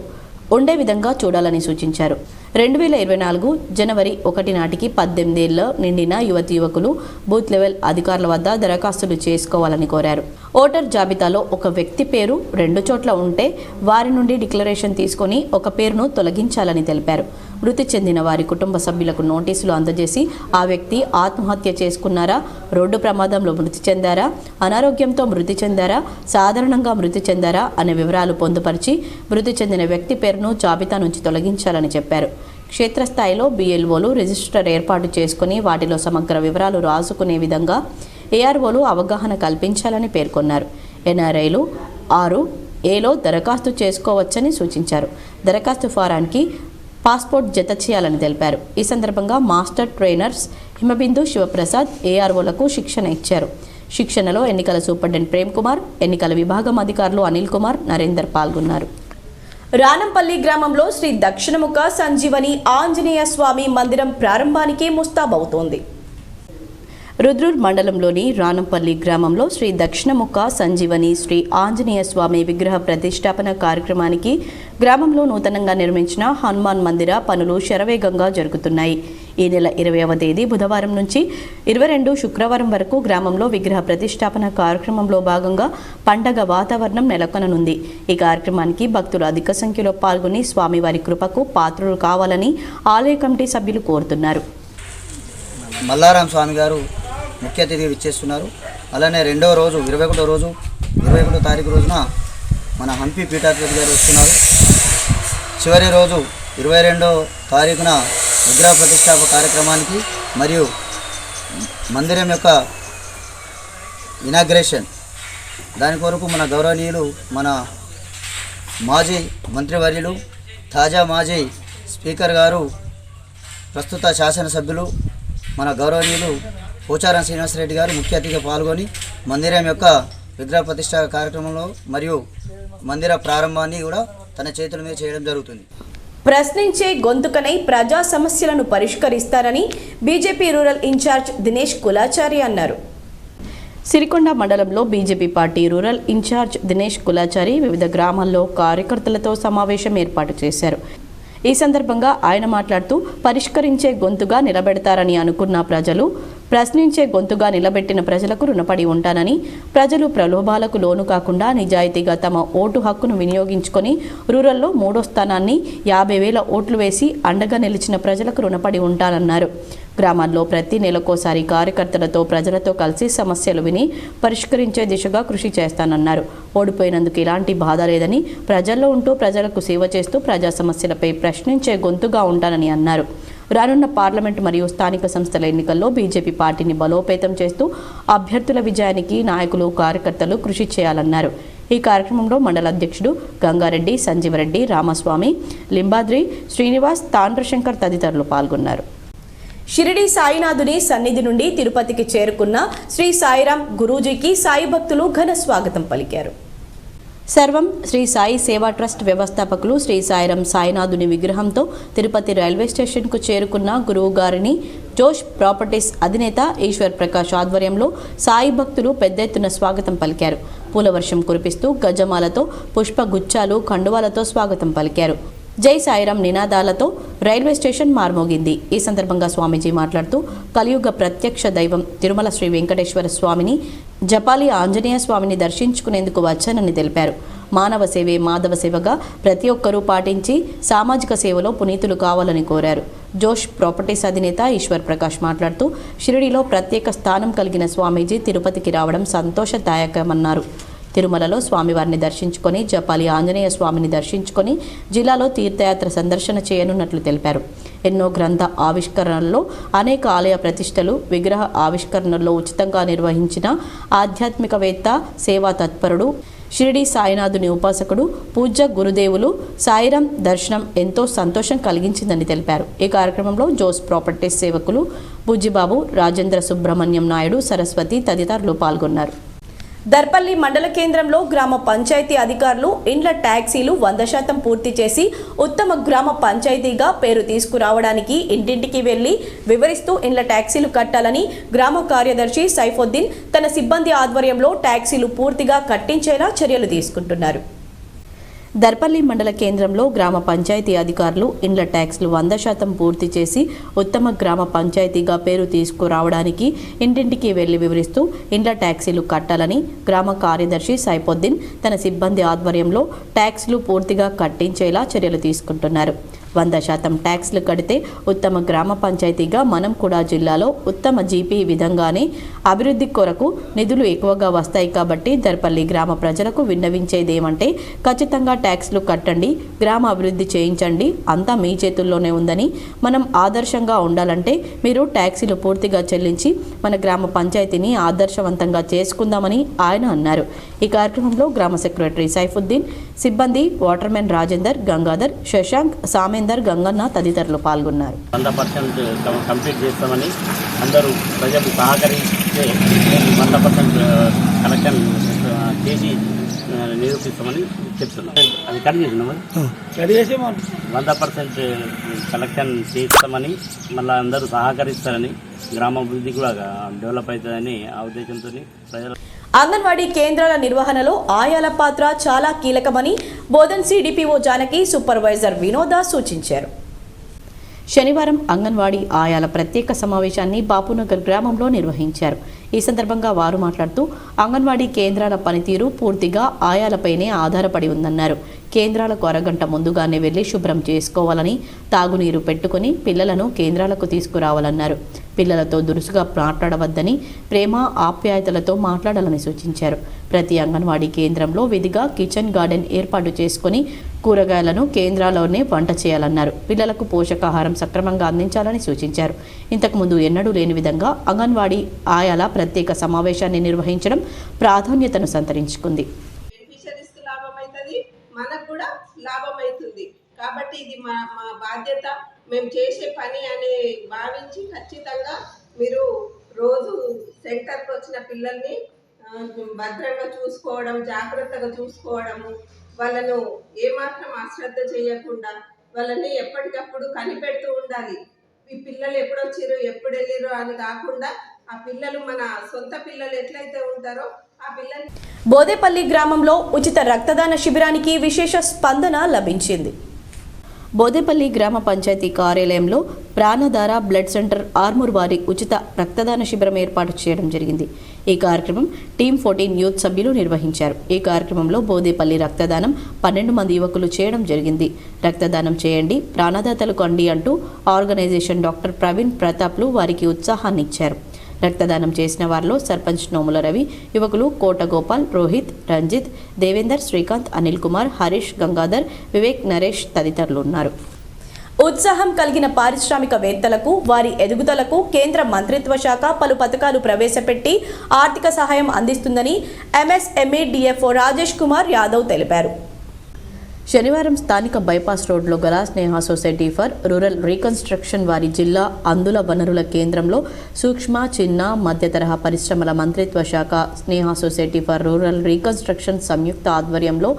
ఉండే విధంగా చూడాలని సూచించారు. 2024 జనవరి 1 నాటికి 18 ఏళ్ల నిండిన యువకులు బూత్ లెవెల్ అధికారుల వద్ద దరఖాస్తులు చేసుకోవాలని కోరారు. ఓటర్ జాబితాలో ఒక వ్యక్తి పేరు 2 చోట్ల ఉంటే వారి నుండి డిక్లరేషన్ తీసుకొని ఒక పేరును తొలగించాలని తెలిపారు. మృతి చెందిన వారి కుటుంబ సభ్యులకు నోటీసులు అందజేసి ఆ వ్యక్తి ఆత్మహత్య చేసుకున్నారా, రోడ్డు ప్రమాదంలో మృతి చెందారా, అనారోగ్యంతో మృతి చెందారా, సాధారణంగా మృతి చెందారా అనే వివరాలు పొందుపరిచి మృతి చెందిన వ్యక్తి పేరును జాబితా నుంచి తొలగించాలని చెప్పారు. క్షేత్రస్థాయిలో బిఎల్ఓలు రిజిస్టర్ ఏర్పాటు చేసుకుని వాటిలో సమగ్ర వివరాలు రాసుకునే విధంగా ఏఆర్ఓలు అవగాహన కల్పించాలని పేర్కొన్నారు. ఎన్ఆర్ఐలు 6Aలో దరఖాస్తు చేసుకోవచ్చని సూచించారు. దరఖాస్తు ఫారానికి పాస్పోర్ట్ జత చేయాలని తెలిపారు. ఈ సందర్భంగా మాస్టర్ ట్రైనర్స్ హిమబిందు, శివప్రసాద్ ఏఆర్ఓలకు శిక్షణ ఇచ్చారు. శిక్షణలో ఎన్నికల సూపరింటెండెంట్ ప్రేమ్ కుమార్, ఎన్నికల విభాగం అధికారులు అనిల్ కుమార్, నరేందర్ పాల్గొన్నారు. రానంపల్లి గ్రామంలో శ్రీ దక్షిణముఖ సంజీవని ఆంజనేయ స్వామి మందిరం ప్రారంభానికి ముస్తాబవుతోంది. రుద్రూర్ మండలంలోని రానంపల్లి గ్రామంలో శ్రీ దక్షిణముఖ సంజీవని శ్రీ ఆంజనేయ స్వామి విగ్రహ ప్రతిష్టాపన కార్యక్రమానికి గ్రామంలో నూతనంగా నిర్మించిన హనుమాన్ మందిర పనులు శరవేగంగా జరుగుతున్నాయి. ఈ నెల 20వ తేదీ బుధవారం నుంచి 22 శుక్రవారం వరకు గ్రామంలో విగ్రహ ప్రతిష్టాపన కార్యక్రమంలో భాగంగా పండగ వాతావరణం నెలకొననుంది. ఈ కార్యక్రమానికి భక్తులు అధిక సంఖ్యలో పాల్గొని స్వామివారి కృపకు పాత్రులు కావాలని ఆలయ కమిటీ సభ్యులు కోరుతున్నారు. మల్లారాం స్వామి గారు ముఖ్య అతిథిగా ఇచ్చేస్తున్నారు. అలానే 2వ రోజు 21 తారీఖు రోజున మన హంపి పీఠాధిపతి గారు వస్తున్నారు. చివరి రోజు 22వ తారీఖున విగ్రహ ప్రతిష్టాపన కార్యక్రమానికి మరియు మందిరం యొక్క ఇనాగ్రేషన్ దాని కొరకు మన గౌరవనీయులు, మన మాజీ మంత్రివర్యులు, తాజా మాజీ స్పీకర్ గారు, ప్రస్తుత శాసనసభ్యులు మన గౌరవనీయులు పోచారం శ్రీనివాసరెడ్డి గారు ముఖ్య అతిథిగా పాల్గొని మందిరం యొక్క విగ్రహ ప్రతిష్ట కార్యక్రమంలో మరియు మందిర ప్రారంభాన్ని కూడా తన చేతుల మీద చేయడం జరుగుతుంది. ప్రశ్నించే గొంతుకనై ప్రజా సమస్యలను పరిష్కరిస్తారని BJP rural incharge Dinesh Kulachari అన్నారు. సిరికొండ మండలంలో BJP party rural incharge Dinesh Kulachari వివిధ గ్రామాల్లో కార్యకర్తలతో సమావేశం ఏర్పాటు చేశారు. ఈ సందర్భంగా ఆయన మాట్లాడుతూ పరిష్కరించే గొంతుగా నిలబెడతారని అనుకున్న ప్రజలు ప్రశ్నించే గొంతుగా నిలబెట్టిన ప్రజలకు రుణపడి ఉంటానని, ప్రజలు ప్రలోభాలకు లోను కాకుండా నిజాయితీగా తమ ఓటు హక్కును వినియోగించుకొని రూరల్లో 3వ స్థానాన్ని 50,000 ఓట్లు వేసి అండగా నిలిచిన ప్రజలకు రుణపడి ఉంటానన్నారు. గ్రామాల్లో ప్రతి నెలకోసారి కార్యకర్తలతో ప్రజలతో కలిసి సమస్యలు విని పరిష్కరించే దిశగా కృషి చేస్తానన్నారు. ఓడిపోయినందుకు ఎలాంటి బాధ లేదని, ప్రజల్లో ఉంటూ ప్రజలకు సేవ చేస్తూ ప్రజా సమస్యలపై ప్రశ్నించే గొంతుగా ఉంటానని అన్నారు. రానున్న పార్లమెంటు మరియు స్థానిక సంస్థల ఎన్నికల్లో బీజేపీ పార్టీని బలోపేతం చేస్తూ అభ్యర్థుల విజయానికి నాయకులు కార్యకర్తలు కృషి చేయాలన్నారు. ఈ కార్యక్రమంలో మండల అధ్యక్షుడు గంగారెడ్డి, సంజీవరెడ్డి, రామస్వామి, లింబాద్రి, శ్రీనివాస్, తాండ్రశంకర్ తదితరులు పాల్గొన్నారు. షిరిడి సాయినాథుని సన్నిధి నుండి తిరుపతికి చేరుకున్న శ్రీ సాయిరాం గురూజీకి సాయి భక్తులు ఘన స్వాగతం పలికారు. సర్వం శ్రీ సాయి సేవా ట్రస్ట్ వ్యవస్థాపకులు శ్రీ సాయిరాం సాయినాథుని విగ్రహంతో తిరుపతి రైల్వే స్టేషన్కు చేరుకున్న గురువు గారిని జోష్ ప్రాపర్టీస్ అధినేత ఈశ్వర్ ప్రకాష్ ఆధ్వర్యంలో సాయి భక్తులు పెద్ద ఎత్తున స్వాగతం పలికారు. పూలవర్షం కురిపిస్తూ గజమాలతో, పుష్పగుచ్చాలు, కండువాలతో స్వాగతం పలికారు. జై సాయిరాం నినాదాలతో రైల్వే స్టేషన్ మార్మోగింది. ఈ సందర్భంగా స్వామీజీ మాట్లాడుతూ కలియుగ ప్రత్యక్ష దైవం తిరుమల శ్రీ వెంకటేశ్వర స్వామిని, జపాలి ఆంజనేయ స్వామిని దర్శించుకునేందుకు వచ్చానని తెలిపారు. మానవ సేవే మాధవ సేవగా ప్రతి ఒక్కరూ పాటించి సామాజిక సేవలో పునీతులు కావాలని కోరారు. జోష్ ప్రాపర్టీస్ అధినేత ఈశ్వర్ ప్రకాష్ మాట్లాడుతూ షిరిడిలో ప్రత్యేక స్థానం కలిగిన స్వామీజీ తిరుపతికి రావడం సంతోషదాయకమన్నారు. తిరుమలలో స్వామివారిని దర్శించుకొని జపాలి ఆంజనేయ స్వామిని దర్శించుకొని జిల్లాలో తీర్థయాత్ర సందర్శన చేయనున్నట్లు తెలిపారు. ఎన్నో గ్రంథ ఆవిష్కరణల్లో, అనేక ఆలయ ప్రతిష్టలు, విగ్రహ ఆవిష్కరణల్లో ఉచితంగా నిర్వహించిన ఆధ్యాత్మికవేత్త, సేవా తత్పరుడు, షిరిడి సాయినాథుని ఉపాసకుడు, పూజ్య గురుదేవులు సాయిరాం దర్శనం ఎంతో సంతోషం కలిగించిందని తెలిపారు. ఈ కార్యక్రమంలో జోస్ ప్రాపర్టీస్ సేవకులు బుజ్జిబాబు, రాజేంద్ర సుబ్రహ్మణ్యం నాయుడు, సరస్వతి తదితరులు పాల్గొన్నారు. దర్పల్లి మండల కేంద్రంలో గ్రామ పంచాయతీ అధికారులు ఇండ్ల ట్యాక్సీలు 100% పూర్తి చేసి ఉత్తమ గ్రామ పంచాయతీగా పేరు తీసుకురావడానికి ఇంటింటికి వెళ్లి వివరిస్తూ ఇండ్ల ట్యాక్సీలు కట్టాలని గ్రామ కార్యదర్శి సైఫుద్దీన్ తన సిబ్బంది ఆధ్వర్యంలో ట్యాక్సీలు పూర్తిగా కట్టించేలా చర్యలు తీసుకుంటున్నారు. దర్పల్లి మండల కేంద్రంలో గ్రామ పంచాయతీ అధికారులు ఇండ్ల ట్యాక్స్లు 100% పూర్తి చేసి ఉత్తమ గ్రామ పంచాయతీగా పేరు తీసుకురావడానికి ఇంటింటికి వెళ్లి వివరిస్తూ ఇండ్ల ట్యాక్సీలు కట్టాలని గ్రామ కార్యదర్శి సైఫుద్దీన్ తన సిబ్బంది ఆధ్వర్యంలో ట్యాక్స్లు పూర్తిగా కట్టించేలా చర్యలు తీసుకుంటున్నారు. 100% ట్యాక్స్లు కడితే ఉత్తమ గ్రామ పంచాయతీగా మనం కూడా జిల్లాలో ఉత్తమ జీపీ విధంగానే అభివృద్ధి కొరకు నిధులు ఎక్కువగా వస్తాయి. కాబట్టి దర్పల్లి గ్రామ ప్రజలకు విన్నవించేదేమంటే ఖచ్చితంగా ట్యాక్స్లు కట్టండి, గ్రామ అభివృద్ధి చేయించండి, అంతా మీ చేతుల్లోనే ఉందని, మనం ఆదర్శంగా ఉండాలంటే మీరు ట్యాక్సీలు పూర్తిగా చెల్లించి మన గ్రామ పంచాయతీని ఆదర్శవంతంగా చేసుకుందామని ఆయన అన్నారు. ఈ కార్యక్రమంలో గ్రామ సెక్రటరీ సైఫుద్దీన్, సిబ్బంది వాటర్మెన్ రాజేందర్, గంగాధర్, శశాంక్, సామేందర్, గంగన్న తదితరులు పాల్గొన్నారు. 100% కంప్లీట్ చేస్తామని అందరూ ప్రజలు సహకరిస్తే 100% కలెక్షన్ చేసి నిరూపిస్తామని చెప్తున్నాం. అది కట్ చేసినాం. 100% కలెక్షన్ చేస్తామని, మళ్ళీ అందరూ సహకరిస్తారని, గ్రామాభివృద్ధి కూడా డెవలప్ అవుతుందని ఆ ఉద్దేశంతో ప్రజలు. అంగన్వాడీ కేంద్రాల నిర్వహణలో ఆయాల పాత్ర చాలా కీలకమని బోధన్ సిడిపిఓ జానకి, సూపర్వైజర్ వినోద సూచించారు. శనివారం అంగన్వాడీ ఆయాల ప్రత్యేక సమావేశాన్ని బాపునగర్ గ్రామంలో నిర్వహించారు. ఈ సందర్భంగా వారు మాట్లాడుతూ అంగన్వాడీ కేంద్రాల పనితీరు పూర్తిగా ఆయాలపైనే ఆధారపడి ఉందన్నారు. కేంద్రాలకు అరగంట ముందుగానే వెళ్లి శుభ్రం చేసుకోవాలని, తాగునీరు పెట్టుకుని పిల్లలను కేంద్రాలకు తీసుకురావాలన్నారు. పిల్లలతో దురుసుగా మాట్లాడవద్దని, ప్రేమ ఆప్యాయతలతో మాట్లాడాలని సూచించారు. ప్రతి అంగన్వాడీ కేంద్రంలో విధిగా కిచెన్ గార్డెన్ ఏర్పాటు చేసుకుని కూరగాయలను కేంద్రాల్లోనే వంట చేయాలన్నారు. పిల్లలకు పోషకాహారం సక్రమంగా అందించాలని సూచించారు. ఇంతకుముందు ఎన్నడూ లేని విధంగా అంగన్వాడీ ఆయాల ప్రత్యేక సమావేశాన్ని నిర్వహించడం ప్రాధాన్యతను సంతరించుకుంది. మనకు కూడా లాభం అవుతుంది. కాబట్టి ఇది మా బాధ్యత, మేము చేసే పని అని భావించి ఖచ్చితంగా మీరు రోజు సెంటర్కి వచ్చిన పిల్లల్ని భద్రంగా చూసుకోవడం, జాగ్రత్తగా చూసుకోవడము, వాళ్ళను ఏమాత్రం అశ్రద్ధ చేయకుండా వాళ్ళని ఎప్పటికప్పుడు కనిపెడుతూ ఉండాలి. ఈ పిల్లలు ఎప్పుడు వచ్చిర్రు ఎప్పుడు వెళ్ళిర్రు అని కాకుండా ఆ పిల్లలు మన సొంత పిల్లలు ఎట్లయితే ఉంటారో ఆ పిల్లలు. బోదేపల్లి గ్రామంలో ఉచిత రక్తదాన శిబిరానికి విశేష స్పందన లభించింది. బోదేపల్లి గ్రామ పంచాయతీ కార్యాలయంలో ప్రాణధార బ్లడ్ సెంటర్ ఆర్మూర్ వారి ఉచిత రక్తదాన శిబిరం ఏర్పాటు చేయడం జరిగింది. ఈ కార్యక్రమం టీమ్ 14 యూత్ సభ్యులు నిర్వహించారు. ఈ కార్యక్రమంలో బోదేపల్లి రక్తదానం 12 మంది యువకులు చేయడం జరిగింది. రక్తదానం చేయండి, ప్రాణదాతలు కండి అంటూ ఆర్గనైజేషన్ డాక్టర్ ప్రవీణ్ ప్రతాప్లు వారికి ఉత్సాహాన్ని ఇచ్చారు. రక్తదానం చేసిన వారిలో సర్పంచ్ నోముల రవి, యువకులు కోట గోపాల్, రోహిత్, రంజిత్, దేవేందర్, శ్రీకాంత్, అనిల్ కుమార్, హరీష్, గంగాధర్, వివేక్, నరేష్ తదితరులు ఉన్నారు. ఉత్సాహం కలిగిన పారిశ్రామికవేత్తలకు వారి ఎదుగుదలకు కేంద్ర మంత్రిత్వ శాఖ పలు పథకాలు ప్రవేశపెట్టి ఆర్థిక సహాయం అందిస్తుందని ఎంఎస్ఎంఈ డిఎఫ్ఓ రాజేష్ కుమార్ యాదవ్ తెలిపారు. శనివారం స్థానిక బైపాస్ రోడ్లో గల స్నేహ సొసైటీ ఫర్ రూరల్ రీకన్స్ట్రక్షన్ వారి జిల్లా అందుల వనరుల కేంద్రంలో సూక్ష్మ, చిన్న, మధ్య తరహా పరిశ్రమల మంత్రిత్వ శాఖ స్నేహ సొసైటీ ఫర్ రూరల్ రీకన్స్ట్రక్షన్ సంయుక్త ఆధ్వర్యంలో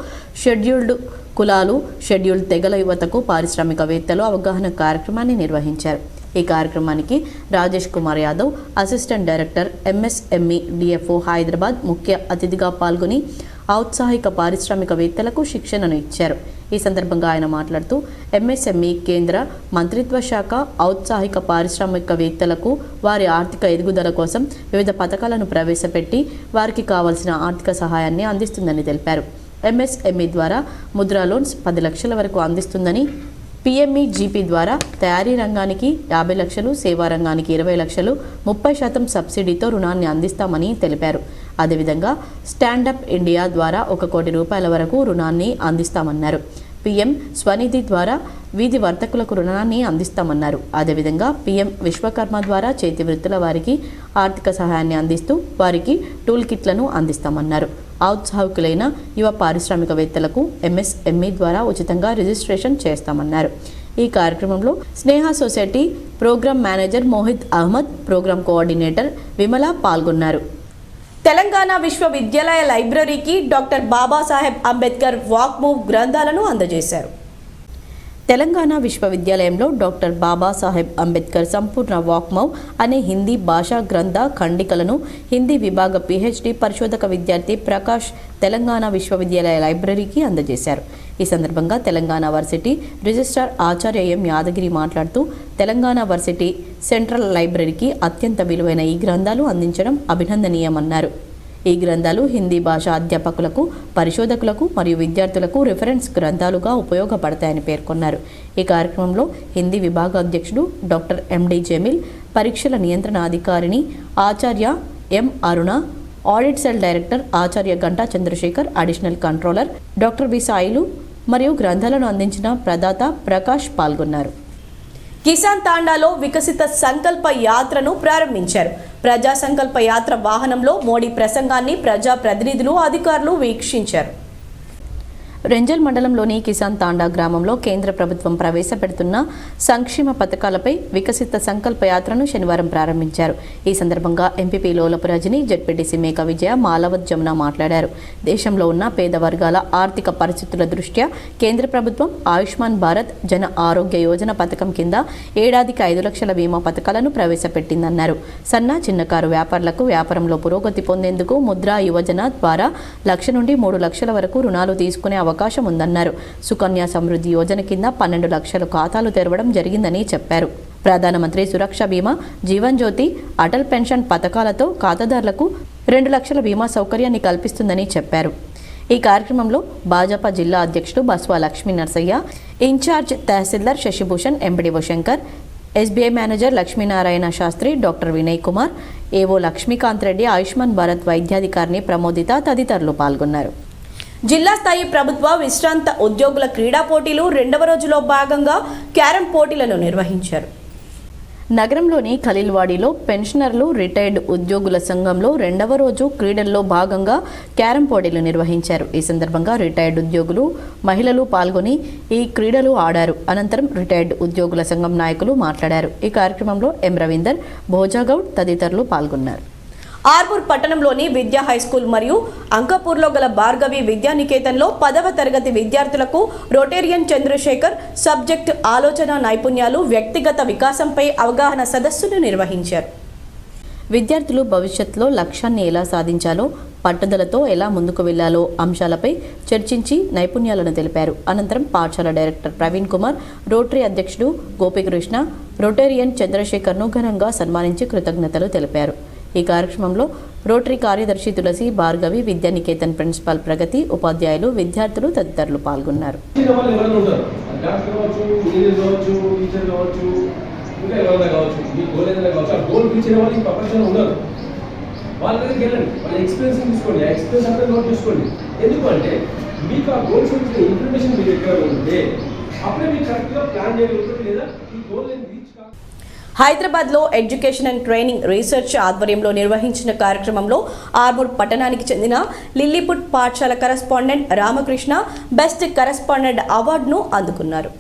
షెడ్యూల్డ్ కులాలు, షెడ్యూల్డ్ తెగల యువతకు పారిశ్రామికవేత్తలు అవగాహన కార్యక్రమాన్ని నిర్వహించారు. ఈ కార్యక్రమానికి Rajesh Kumar Yadav, assistant director MSME DFO Hyderabad ముఖ్య అతిథిగా పాల్గొని ఔత్సాహిక పారిశ్రామికవేత్తలకు శిక్షణను ఇచ్చారు. ఈ సందర్భంగా ఆయన మాట్లాడుతూ ఎంఎస్ఎంఈ కేంద్ర మంత్రిత్వ శాఖ ఔత్సాహిక పారిశ్రామికవేత్తలకు వారి ఆర్థిక ఎదుగుదల కోసం వివిధ పథకాలను ప్రవేశపెట్టి వారికి కావాల్సిన ఆర్థిక సహాయాన్ని అందిస్తుందని తెలిపారు. ఎంఎస్ఎంఈ ద్వారా ముద్రా లోన్స్ 10 లక్షల వరకు అందిస్తుందని, పిఎంఈజీపీ ద్వారా తయారీ రంగానికి 50 లక్షలు, సేవా రంగానికి 20 లక్షలు, 30% సబ్సిడీతో రుణాన్ని అందిస్తామని తెలిపారు. అదేవిధంగా స్టాండప్ ఇండియా ద్వారా 1 కోటి రూపాయల వరకు రుణాన్ని అందిస్తామన్నారు. పిఎం స్వనిధి ద్వారా వీధి వర్తకులకు రుణాన్ని అందిస్తామన్నారు. అదేవిధంగా పిఎం విశ్వకర్మ ద్వారా చేతి వృత్తుల వారికి ఆర్థిక సహాయాన్ని అందిస్తూ వారికి టూల్ కిట్లను అందిస్తామన్నారు. ఔత్సాహికులైన యువ పారిశ్రామికవేత్తలకు ఎంఎస్ఎంఈ ద్వారా ఉచితంగా రిజిస్ట్రేషన్ చేస్తామన్నారు. ఈ కార్యక్రమంలో Sneha society programme manager Mohit Ahmed, programme coordinator Vimala పాల్గొన్నారు. తెలంగాణ విశ్వవిద్యాలయ లైబ్రరీకి డాక్టర్ బాబాసాహెబ్ అంబేద్కర్ వాక్ మూవ్ గ్రంథాలను అందజేశారు. తెలంగాణ విశ్వవిద్యాలయంలో డాక్టర్ బాబాసాహెబ్ అంబేద్కర్ సంపూర్ణ వాక్మౌవ్ అనే హిందీ భాషా గ్రంథ ఖండికలను హిందీ విభాగ పిహెచ్డి పరిశోధక విద్యార్థి ప్రకాష్ తెలంగాణ విశ్వవిద్యాలయ లైబ్రరీకి అందజేశారు. ఈ సందర్భంగా తెలంగాణ వర్సిటీ రిజిస్ట్రార్ ఆచార్య ఎం యాదగిరి మాట్లాడుతూ తెలంగాణ వర్సిటీ సెంట్రల్ లైబ్రరీకి అత్యంత విలువైన ఈ గ్రంథాలు అందించడం అభినందనీయమన్నారు. ఈ గ్రంథాలు హిందీ భాష అధ్యాపకులకు, పరిశోధకులకు మరియు విద్యార్థులకు రిఫరెన్స్ గ్రంథాలుగా ఉపయోగపడతాయని పేర్కొన్నారు. ఈ కార్యక్రమంలో హిందీ విభాగ అధ్యక్షుడు డాక్టర్ ఎండి జమీల్, పరీక్షల నియంత్రణ అధికారిని ఆచార్య M Aruna, audit cell director ఆచార్య Ganta Chandrashekar, additional controller doctor V Sailu మరియు గ్రంథాలను అందించిన ప్రదాత ప్రకాష్ పాల్గొన్నారు. కిసాన్ తాండాలో వికసిత సంకల్ప యాత్రను ప్రారంభించారు. ప్రజా సంకల్ప యాత్ర వాహనంలో మోడీ ప్రసంగాన్ని ప్రజా ప్రతినిధులు, అధికారులు వీక్షించారు. రెంజల్ మండలంలోని కిసాన్ తాండా గ్రామంలో కేంద్ర ప్రభుత్వం ప్రవేశపెడుతున్న సంక్షేమ పథకాలపై వికసిత సంకల్ప యాత్రను శనివారం ప్రారంభించారు. ఈ సందర్భంగా ఎంపీపీ లోలపు రజని, జెడ్పీటీసీ మేక విజయ, మాలవత్ జమున మాట్లాడారు. దేశంలో ఉన్న పేద వర్గాల ఆర్థిక పరిస్థితుల దృష్ట్యా కేంద్ర ప్రభుత్వం ఆయుష్మాన్ భారత్ జన ఆరోగ్య యోజన పథకం కింద ఏడాదికి 5 లక్షల బీమా పథకాలను ప్రవేశపెట్టిందన్నారు. సన్న చిన్నకారు వ్యాపారులకు వ్యాపారంలో పురోగతి పొందేందుకు ముద్రా యువజన ద్వారా 1 లక్ష నుండి 3 లక్షల వరకు రుణాలు తీసుకునే అవకాశం ఉందన్నారు. సుకన్య సమృద్ధి యోజన కింద 12 లక్షల ఖాతాలు తెరవడం జరిగిందని చెప్పారు. ప్రధానమంత్రి సురక్ష బీమా, జీవన్ జ్యోతి, అటల్ పెన్షన్ పథకాలతో ఖాతాదారులకు 2 లక్షల బీమా సౌకర్యాన్ని కల్పిస్తుందని చెప్పారు. ఈ కార్యక్రమంలో భాజపా జిల్లా అధ్యక్షుడు బస్వా లక్ష్మీ నరసయ్య, ఇన్ఛార్జ్ తహసీల్దార్ Shashibhushan, MPDO Shankar, SBI manager Lakshminarayana Shastri, doctor Vinay Kumar, AO Lakshmikant Reddy, Ayushman Bharat వైద్యాధికారిని ప్రమోదిత తదితరులు పాల్గొన్నారు. జిల్లా స్థాయి ప్రభుత్వ విశ్రాంత ఉద్యోగుల క్రీడా పోటీలు 2వ రోజులో భాగంగా క్యారమ్ పోటీలను నిర్వహించారు. నగరంలోని ఖలీల్వాడిలో పెన్షనర్లు, రిటైర్డ్ ఉద్యోగుల సంఘంలో 2వ రోజు క్రీడల్లో భాగంగా క్యారమ్ పోటీలు నిర్వహించారు. ఈ సందర్భంగా రిటైర్డ్ ఉద్యోగులు, మహిళలు పాల్గొని ఈ క్రీడలు ఆడారు. అనంతరం రిటైర్డ్ ఉద్యోగుల సంఘం నాయకులు మాట్లాడారు. ఈ కార్యక్రమంలో ఎం రవీందర్, భోజాగౌడ్ తదితరులు పాల్గొన్నారు. ఆర్మూర్ పట్టణంలోని విద్యా హైస్కూల్ మరియు అంకాపూర్లో గల భార్గవి విద్యానికేతన్లో 10వ తరగతి విద్యార్థులకు రొటేరియన్ చంద్రశేఖర్ సబ్జెక్ట్ ఆలోచన నైపుణ్యాలు వ్యక్తిగత వికాసంపై అవగాహన సదస్సును నిర్వహించారు. విద్యార్థులు భవిష్యత్తులో లక్ష్యాన్ని ఎలా సాధించాలో, పట్టుదలతో ఎలా ముందుకు వెళ్లాలో అంశాలపై చర్చించి నైపుణ్యాలను తెలిపారు. అనంతరం పాఠశాల డైరెక్టర్ ప్రవీణ్ కుమార్, రోటరీ అధ్యక్షుడు గోపికృష్ణ, రొటేరియన్ చంద్రశేఖర్ను ఘనంగా సన్మానించి కృతజ్ఞతలు తెలిపారు. ఈ కార్యక్రమంలో రోటరీ కార్యదర్శి తులసి, భార్గవి విద్యానికేతన్ ప్రిన్సిపాల్ ప్రగతి, ఉపాధ్యాయులు, విద్యార్థులు తదితరులు పాల్గొన్నారు. ఎందుకంటే మీకు ఆ గోల్స్ వచ్చిన ఇన్ఫర్మేషన్ మీ దగ్గర ఉంటే అప్పుడే మీరు కరెక్ట్గా ప్లాన్ చేయగలుగుతారు. లేదా ఈ గోల్ రీచ్ హైదరాబాద్లో ఎడ్యుకేషన్ అండ్ ట్రైనింగ్ రీసెర్చ్ ఆధ్వర్యంలో నిర్వహించిన కార్యక్రమంలో ఆర్మూర్ పట్టణానికి చెందిన లిల్లీపుట్ పాఠశాల కరెస్పాండెంట్ రామకృష్ణ బెస్ట్ కరెస్పాండెంట్ అవార్డును అందుకున్నారు.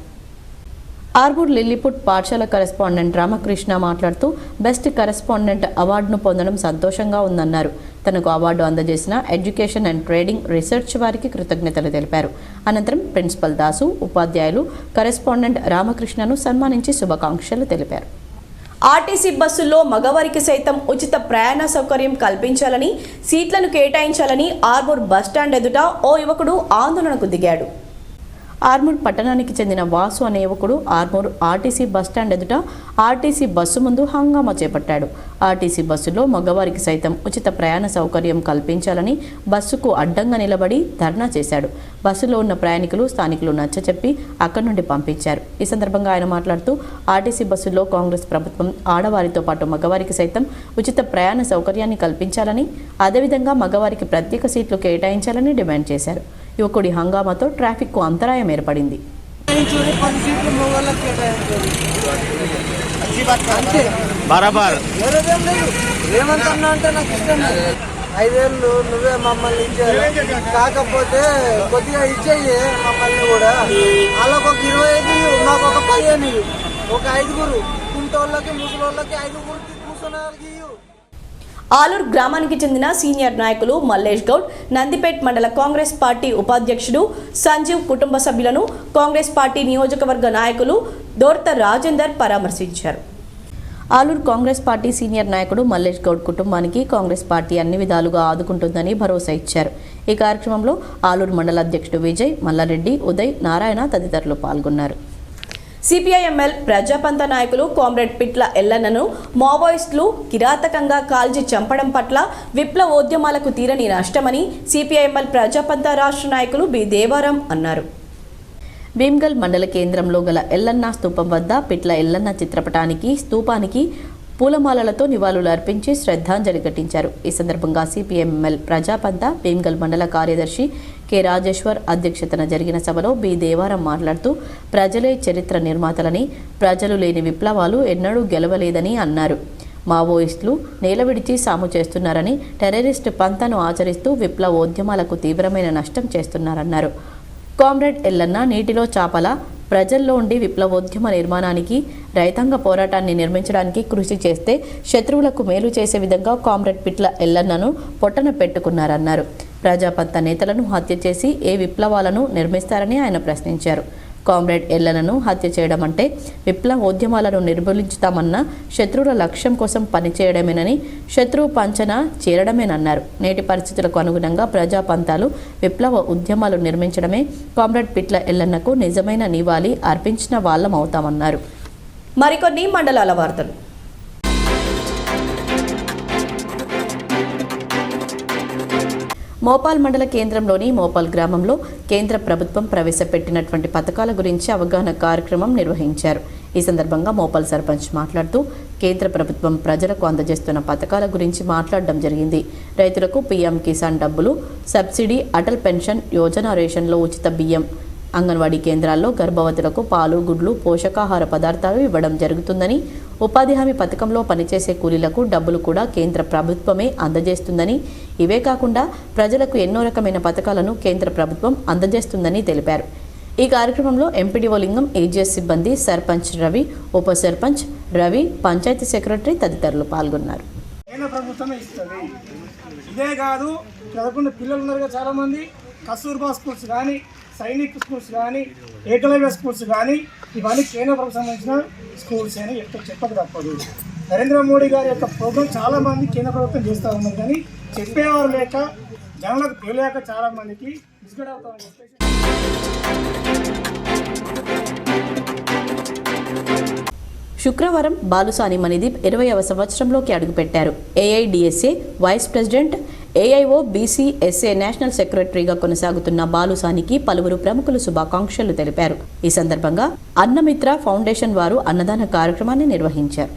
ఆర్మూర్ లిల్లీపుట్ పాఠశాల కరెస్పాండెంట్ రామకృష్ణ మాట్లాడుతూ బెస్ట్ కరెస్పాండెంట్ అవార్డును పొందడం సంతోషంగా ఉందన్నారు. తనకు అవార్డు అందజేసిన ఎడ్యుకేషన్ అండ్ ట్రేడింగ్ రీసెర్చ్ వారికి కృతజ్ఞతలు తెలిపారు. అనంతరం ప్రిన్సిపల్ దాసు, ఉపాధ్యాయులు కరెస్పాండెంట్ రామకృష్ణను సన్మానించి శుభాకాంక్షలు తెలిపారు. ఆర్టీసీ బస్సుల్లో మగవారికి సైతం ఉచిత ప్రయాణ సౌకర్యం కల్పించాలని, సీట్లను కేటాయించాలని ఆర్మూర్ బస్టాండ్ ఎదుట ఓ యువకుడు ఆందోళనకు దిగాడు. ఆర్మూర్ పట్టణానికి చెందిన వాసు అనే యువకుడు ఆర్మూర్ ఆర్టీసీ బస్టాండ్ ఎదుట ఆర్టీసీ బస్సు ముందు హంగామా చేపట్టాడు. ఆర్టీసీ బస్సులో మగవారికి సైతం ఉచిత ప్రయాణ సౌకర్యం కల్పించాలని బస్సుకు అడ్డంగా నిలబడి ధర్నా చేశాడు. బస్సులో ఉన్న ప్రయాణికులు, స్థానికులు నచ్చచెప్పి అక్కడి నుండి పంపించారు. ఈ సందర్భంగా ఆయన మాట్లాడుతూ ఆర్టీసీ బస్సుల్లో కాంగ్రెస్ ప్రభుత్వం ఆడవారితో పాటు మగవారికి సైతం ఉచిత ప్రయాణ సౌకర్యాన్ని కల్పించాలని, అదేవిధంగా మగవారికి ప్రత్యేక సీట్లు కేటాయించాలని డిమాండ్ చేశారు. యువకుడి హంగామాతో ట్రాఫిక్కు అంతరాయం ఏర్పడింది. ఏమంటున్నా అంటే నాకు ఇష్టం 5 ఏళ్ళు నువ్వే మమ్మల్ని ఇచ్చారు, కాకపోతే కొద్దిగా ఇచ్చేయి మమ్మల్ని కూడా. వాళ్ళకు ఒక 25, మాకు ఒక 15, ఒక 5 కుంటోళ్ళకి, ముసలోళ్ళకి 5 కూర్చున్నవాళ్ళకి. ఆలూరు గ్రామానికి చెందిన సీనియర్ నాయకులు మల్లేష్ గౌడ్, నందిపేట్ మండల కాంగ్రెస్ పార్టీ ఉపాధ్యక్షుడు సంజీవ్ కుటుంబ సభ్యులను కాంగ్రెస్ పార్టీ నియోజకవర్గ నాయకులు దోర్త రాజేందర్ పరామర్శించారు. ఆలూరు కాంగ్రెస్ పార్టీ సీనియర్ నాయకుడు మల్లేష్ గౌడ్ కుటుంబానికి కాంగ్రెస్ పార్టీ అన్ని విధాలుగా ఆదుకుంటుందని భరోసా ఇచ్చారు. ఈ కార్యక్రమంలో ఆలూరు మండల అధ్యక్షుడు విజయ్, మల్లారెడ్డి, ఉదయ్, నారాయణ తదితరులు పాల్గొన్నారు. సిపిఐఎంఎల్ ప్రజాపంత నాయకులు కామ్రేడ్ పిట్ల ఎల్లన్నను మావోయిస్టులు కిరాతకంగా కాల్చి చంపడం పట్ల విప్లవోద్యమాలకు తీరని నష్టమని సిపిఐఎంఎల్ ప్రజాపంత రాష్ట్ర నాయకులు బి దేవారం అన్నారు. భీమ్గల్ మండల కేంద్రంలో గల ఎల్లన్న స్తూపం వద్ద పిట్ల ఎల్లన్న చిత్రపటానికి, స్తూపానికి పూలమాలలతో నివాళులు అర్పించి శ్రద్ధాంజలి ఘటించారు. ఈ సందర్భంగా సిపిఎంఎల్ ప్రజాపంత భీమ్గల్ మండల కార్యదర్శి కె రాజేశ్వర్ అధ్యక్షతన జరిగిన సభలో బి దేవారం మాట్లాడుతూ ప్రజలే చరిత్ర నిర్మాతలని, ప్రజలు లేని విప్లవాలు ఎన్నడూ గెలవలేదని అన్నారు. మావోయిస్టులు నేల విడిచి సాము చేస్తున్నారని, టెర్రరిస్టు పంతను ఆచరిస్తూ విప్లవోద్యమాలకు తీవ్రమైన నష్టం చేస్తున్నారన్నారు. కామ్రేడ్ ఎల్లన్న నీటిలో చాపల ప్రజల్లో ఉండి విప్లవోద్యమ నిర్మాణానికి, రైతాంగ పోరాటాన్ని నిర్మించడానికి కృషి చేస్తే శత్రువులకు మేలు చేసే విధంగా కామ్రేడ్ పిట్ల ఎల్లన్నను పొట్టన పెట్టుకున్నారన్నారు. ప్రజాపంత నేతలను హత్య చేసి ఏ విప్లవాలను నిర్మిస్తారని ఆయన ప్రశ్నించారు. కామ్రేడ్ ఎల్లన్నను హత్య చేయడం అంటే విప్లవోద్యమాలను నిర్మూలించుతామన్న శత్రువుల లక్ష్యం కోసం పనిచేయడమేనని, శత్రువు పంచన చేరడమేనన్నారు. నేటి పరిస్థితులకు అనుగుణంగా ప్రజాపంతాలు, విప్లవ ఉద్యమాలు నిర్మించడమే కామ్రేడ్ పిట్ల ఎల్లన్నకు నిజమైన నివాళి అర్పించిన వాళ్ళం అవుతామన్నారు. మరికొన్ని మండలాల వార్తలు. మోపాల్ మండల కేంద్రంలోని మోపాల్ గ్రామంలో కేంద్ర ప్రభుత్వం ప్రవేశపెట్టినటువంటి పథకాల గురించి అవగాహన కార్యక్రమం నిర్వహించారు. ఈ సందర్భంగా మోపాల్ సర్పంచ్ మాట్లాడుతూ కేంద్ర ప్రభుత్వం ప్రజలకు అందజేస్తున్న పథకాల గురించి మాట్లాడడం జరిగింది. రైతులకు పీఎం కిసాన్ డబ్బులు, సబ్సిడీ, అటల్ పెన్షన్ యోజన, రేషన్లో ఉచిత బియ్యం, అంగన్వాడీ కేంద్రాల్లో గర్భవతులకు పాలు, గుడ్లు, పోషకాహార పదార్థాలు ఇవ్వడం జరుగుతుందని, ఉపాధి హామీ పథకంలో పనిచేసే కూలీలకు డబ్బులు కూడా కేంద్ర ప్రభుత్వమే అందజేస్తుందని, ఇవే కాకుండా ప్రజలకు ఎన్నో రకమైన పథకాలను కేంద్ర ప్రభుత్వం అందజేస్తుందని తెలిపారు. ఈ కార్యక్రమంలో ఎంపీడీఓ లింగం, ఏజీఎస్ సిబ్బంది, సర్పంచ్ రవి, ఉప సర్పంచ్ రవి, పంచాయతీ సెక్రటరీ తదితరులు పాల్గొన్నారు. కేంద్ర ప్రభుత్వమే ఇస్తుంది. ఇదే కాదు, చదువుకున్న పిల్లలు ఉన్నారు కదా చాలామంది, కస్తూర్బా స్కూల్స్ కానీ, సైనిక్ స్కూల్స్ కానీ, ఏకలవ్య స్కూల్స్ కానీ, ఇవన్నీ కేంద్ర ప్రభుత్వం సంబంధించిన స్కూల్స్ అని చెప్పక తప్పదు. నరేంద్ర మోడీ గారి యొక్క ప్రోగ్రాం చాలామంది కేంద్ర ప్రభుత్వం చేస్తూ ఉన్నారు, కానీ చెప్పేవారు లేక జనాలకు తెలియక చాలామందికి మిస్గైడ్ అవుతా ఉన్నారు. శుక్రవారం బాలుసాని మణిదీప్ 20వ సంవత్సరంలోకి అడుగుపెట్టారు. AIDSA vice president, AIO BCSA national సెక్రటరీగా కొనసాగుతున్న బాలుసానికి పలువురు ప్రముఖులు శుభాకాంక్షలు తెలిపారు. ఈ సందర్భంగా అన్నమిత్ర ఫౌండేషన్ వారు అన్నదాన కార్యక్రమాన్ని నిర్వహించారు.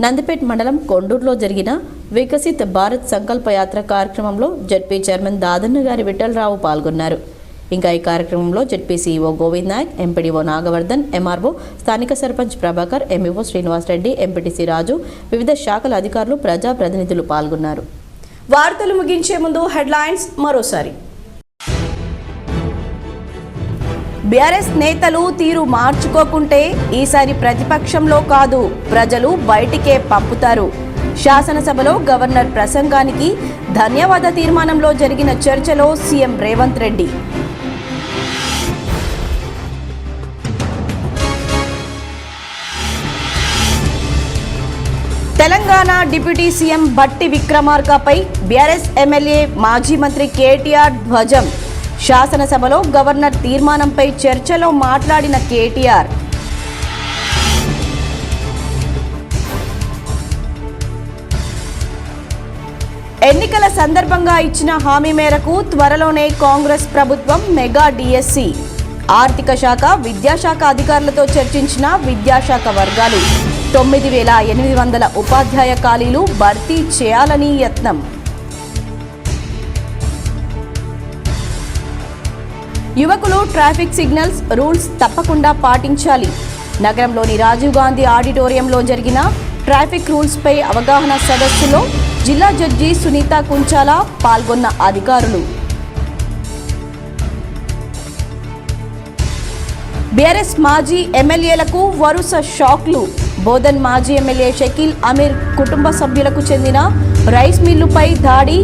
నందిపేట్ మండలం కొండూరులో జరిగిన వికసిత్ భారత్ సంకల్ప యాత్ర కార్యక్రమంలో జడ్పీ చైర్మన్ దాదన్న గారి విఠలరావు పాల్గొన్నారు. ఇంకా ఈ కార్యక్రమంలో ZP CEO Govind Naik, MPDO Nagavardhan, MRO, స్థానిక సర్పంచ్ ప్రభాకర్, ఎంఈఓ శ్రీనివాసరెడ్డి, ఎంపీటీసీ రాజు, వివిధ శాఖల అధికారులు, ప్రజాప్రతినిధులు పాల్గొన్నారు. వార్తలు ముగించే ముందు హెడ్లైన్స్ మరోసారి. బీఆర్ఎస్ నేతలు తీరు మార్చుకోకుంటే ఈసారి ప్రతిపక్షంలో కాదు, ప్రజలు బయటికే పంపుతారు. శాసనసభలో గవర్నర్ ప్రసంగానికి ధన్యవాద తీర్మానంలో జరిగిన చర్చలో CM Revanth Reddy. Telangana deputy CM Bhatti విక్రమార్కపై బీఆర్ఎస్ ఎమ్మెల్యే మాజీ మంత్రి కేటీఆర్ ధ్వజం. శాసనసభలో గవర్నర్ తీర్మానంపై చర్చలో మాట్లాడిన కేటీఆర్. ఎన్నికల సందర్భంగా ఇచ్చిన హామీ మేరకు త్వరలోనే కాంగ్రెస్ ప్రభుత్వం మెగా డిఎస్సి. ఆర్థిక శాఖ, విద్యాశాఖ అధికారులతో చర్చించిన విద్యాశాఖ వర్గాలు. 9,800 ఉపాధ్యాయ ఖాళీలు భర్తీ చేయాలని యత్నం. యువకులు ట్రాఫిక్ సిగ్నల్స్, రూల్స్ తప్పకుండా పాటించాలి. నగరంలోని రాజీవ్ గాంధీ ఆడిటోరియంలో జరిగిన ట్రాఫిక్ రూల్స్పై అవగాహన సదస్సులో జిల్లా జడ్జి సునీత కుంచాల పాల్గొన్న అధికారులు. బీఆర్ఎస్ మాజీ ఎమ్మెల్యేలకు వరుస షాక్లు. బోధన్ మాజీ ఎమ్మెల్యే షకీల్ అమీర్ కుటుంబ సభ్యులకు చెందిన రైస్ మిల్లుపై దాడి.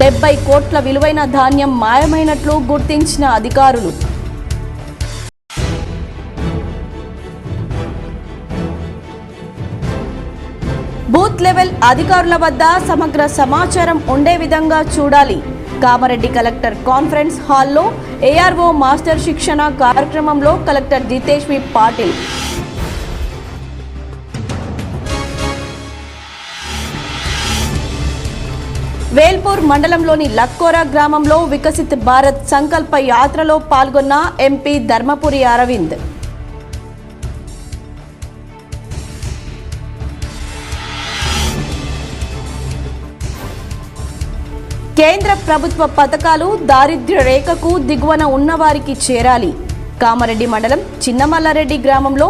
70 కోట్ల విలువైన ధాన్యం మాయమైనట్లు గుర్తించిన అధికారులు. బూత్ లెవెల్ అధికారుల వద్ద సమగ్ర సమాచారం ఉండే విధంగా చూడాలి. కామారెడ్డి కలెక్టర్ కాన్ఫరెన్స్ హాల్లో ఏఆర్ఓ మాస్టర్ శిక్షణ కార్యక్రమంలో కలెక్టర్ జితేష్ వి పాటిల్. వేల్పూర్ మండలంలోని లక్కోరా గ్రామంలో వికసిత్ భారత్ సంకల్ప యాత్రలో పాల్గొన్న ఎంపీ ధర్మపురి అరవింద్. కేంద్ర ప్రభుత్వ పథకాలు దారిద్ర్య రేఖకు దిగువన ఉన్నవారికి చేరాలి. కామారెడ్డి మండలం చిన్నమల్లారెడ్డి గ్రామంలో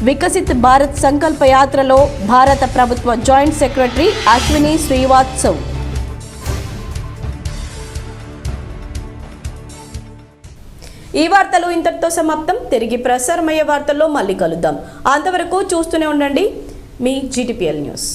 వికసిత్ భారత్ సంకల్ప యాత్రలో భారత ప్రభుత్వ జాయింట్ సెక్రటరీ అశ్విని శ్రీవాత్సవ్. ఈ వార్తలు ఇంతటితో సమాప్తం. తిరిగి ప్రసారమయ్యే వార్తల్లో మళ్ళీ కలుద్దాం. అంతవరకు చూస్తూనే ఉండండి మీ GTPL న్యూస్.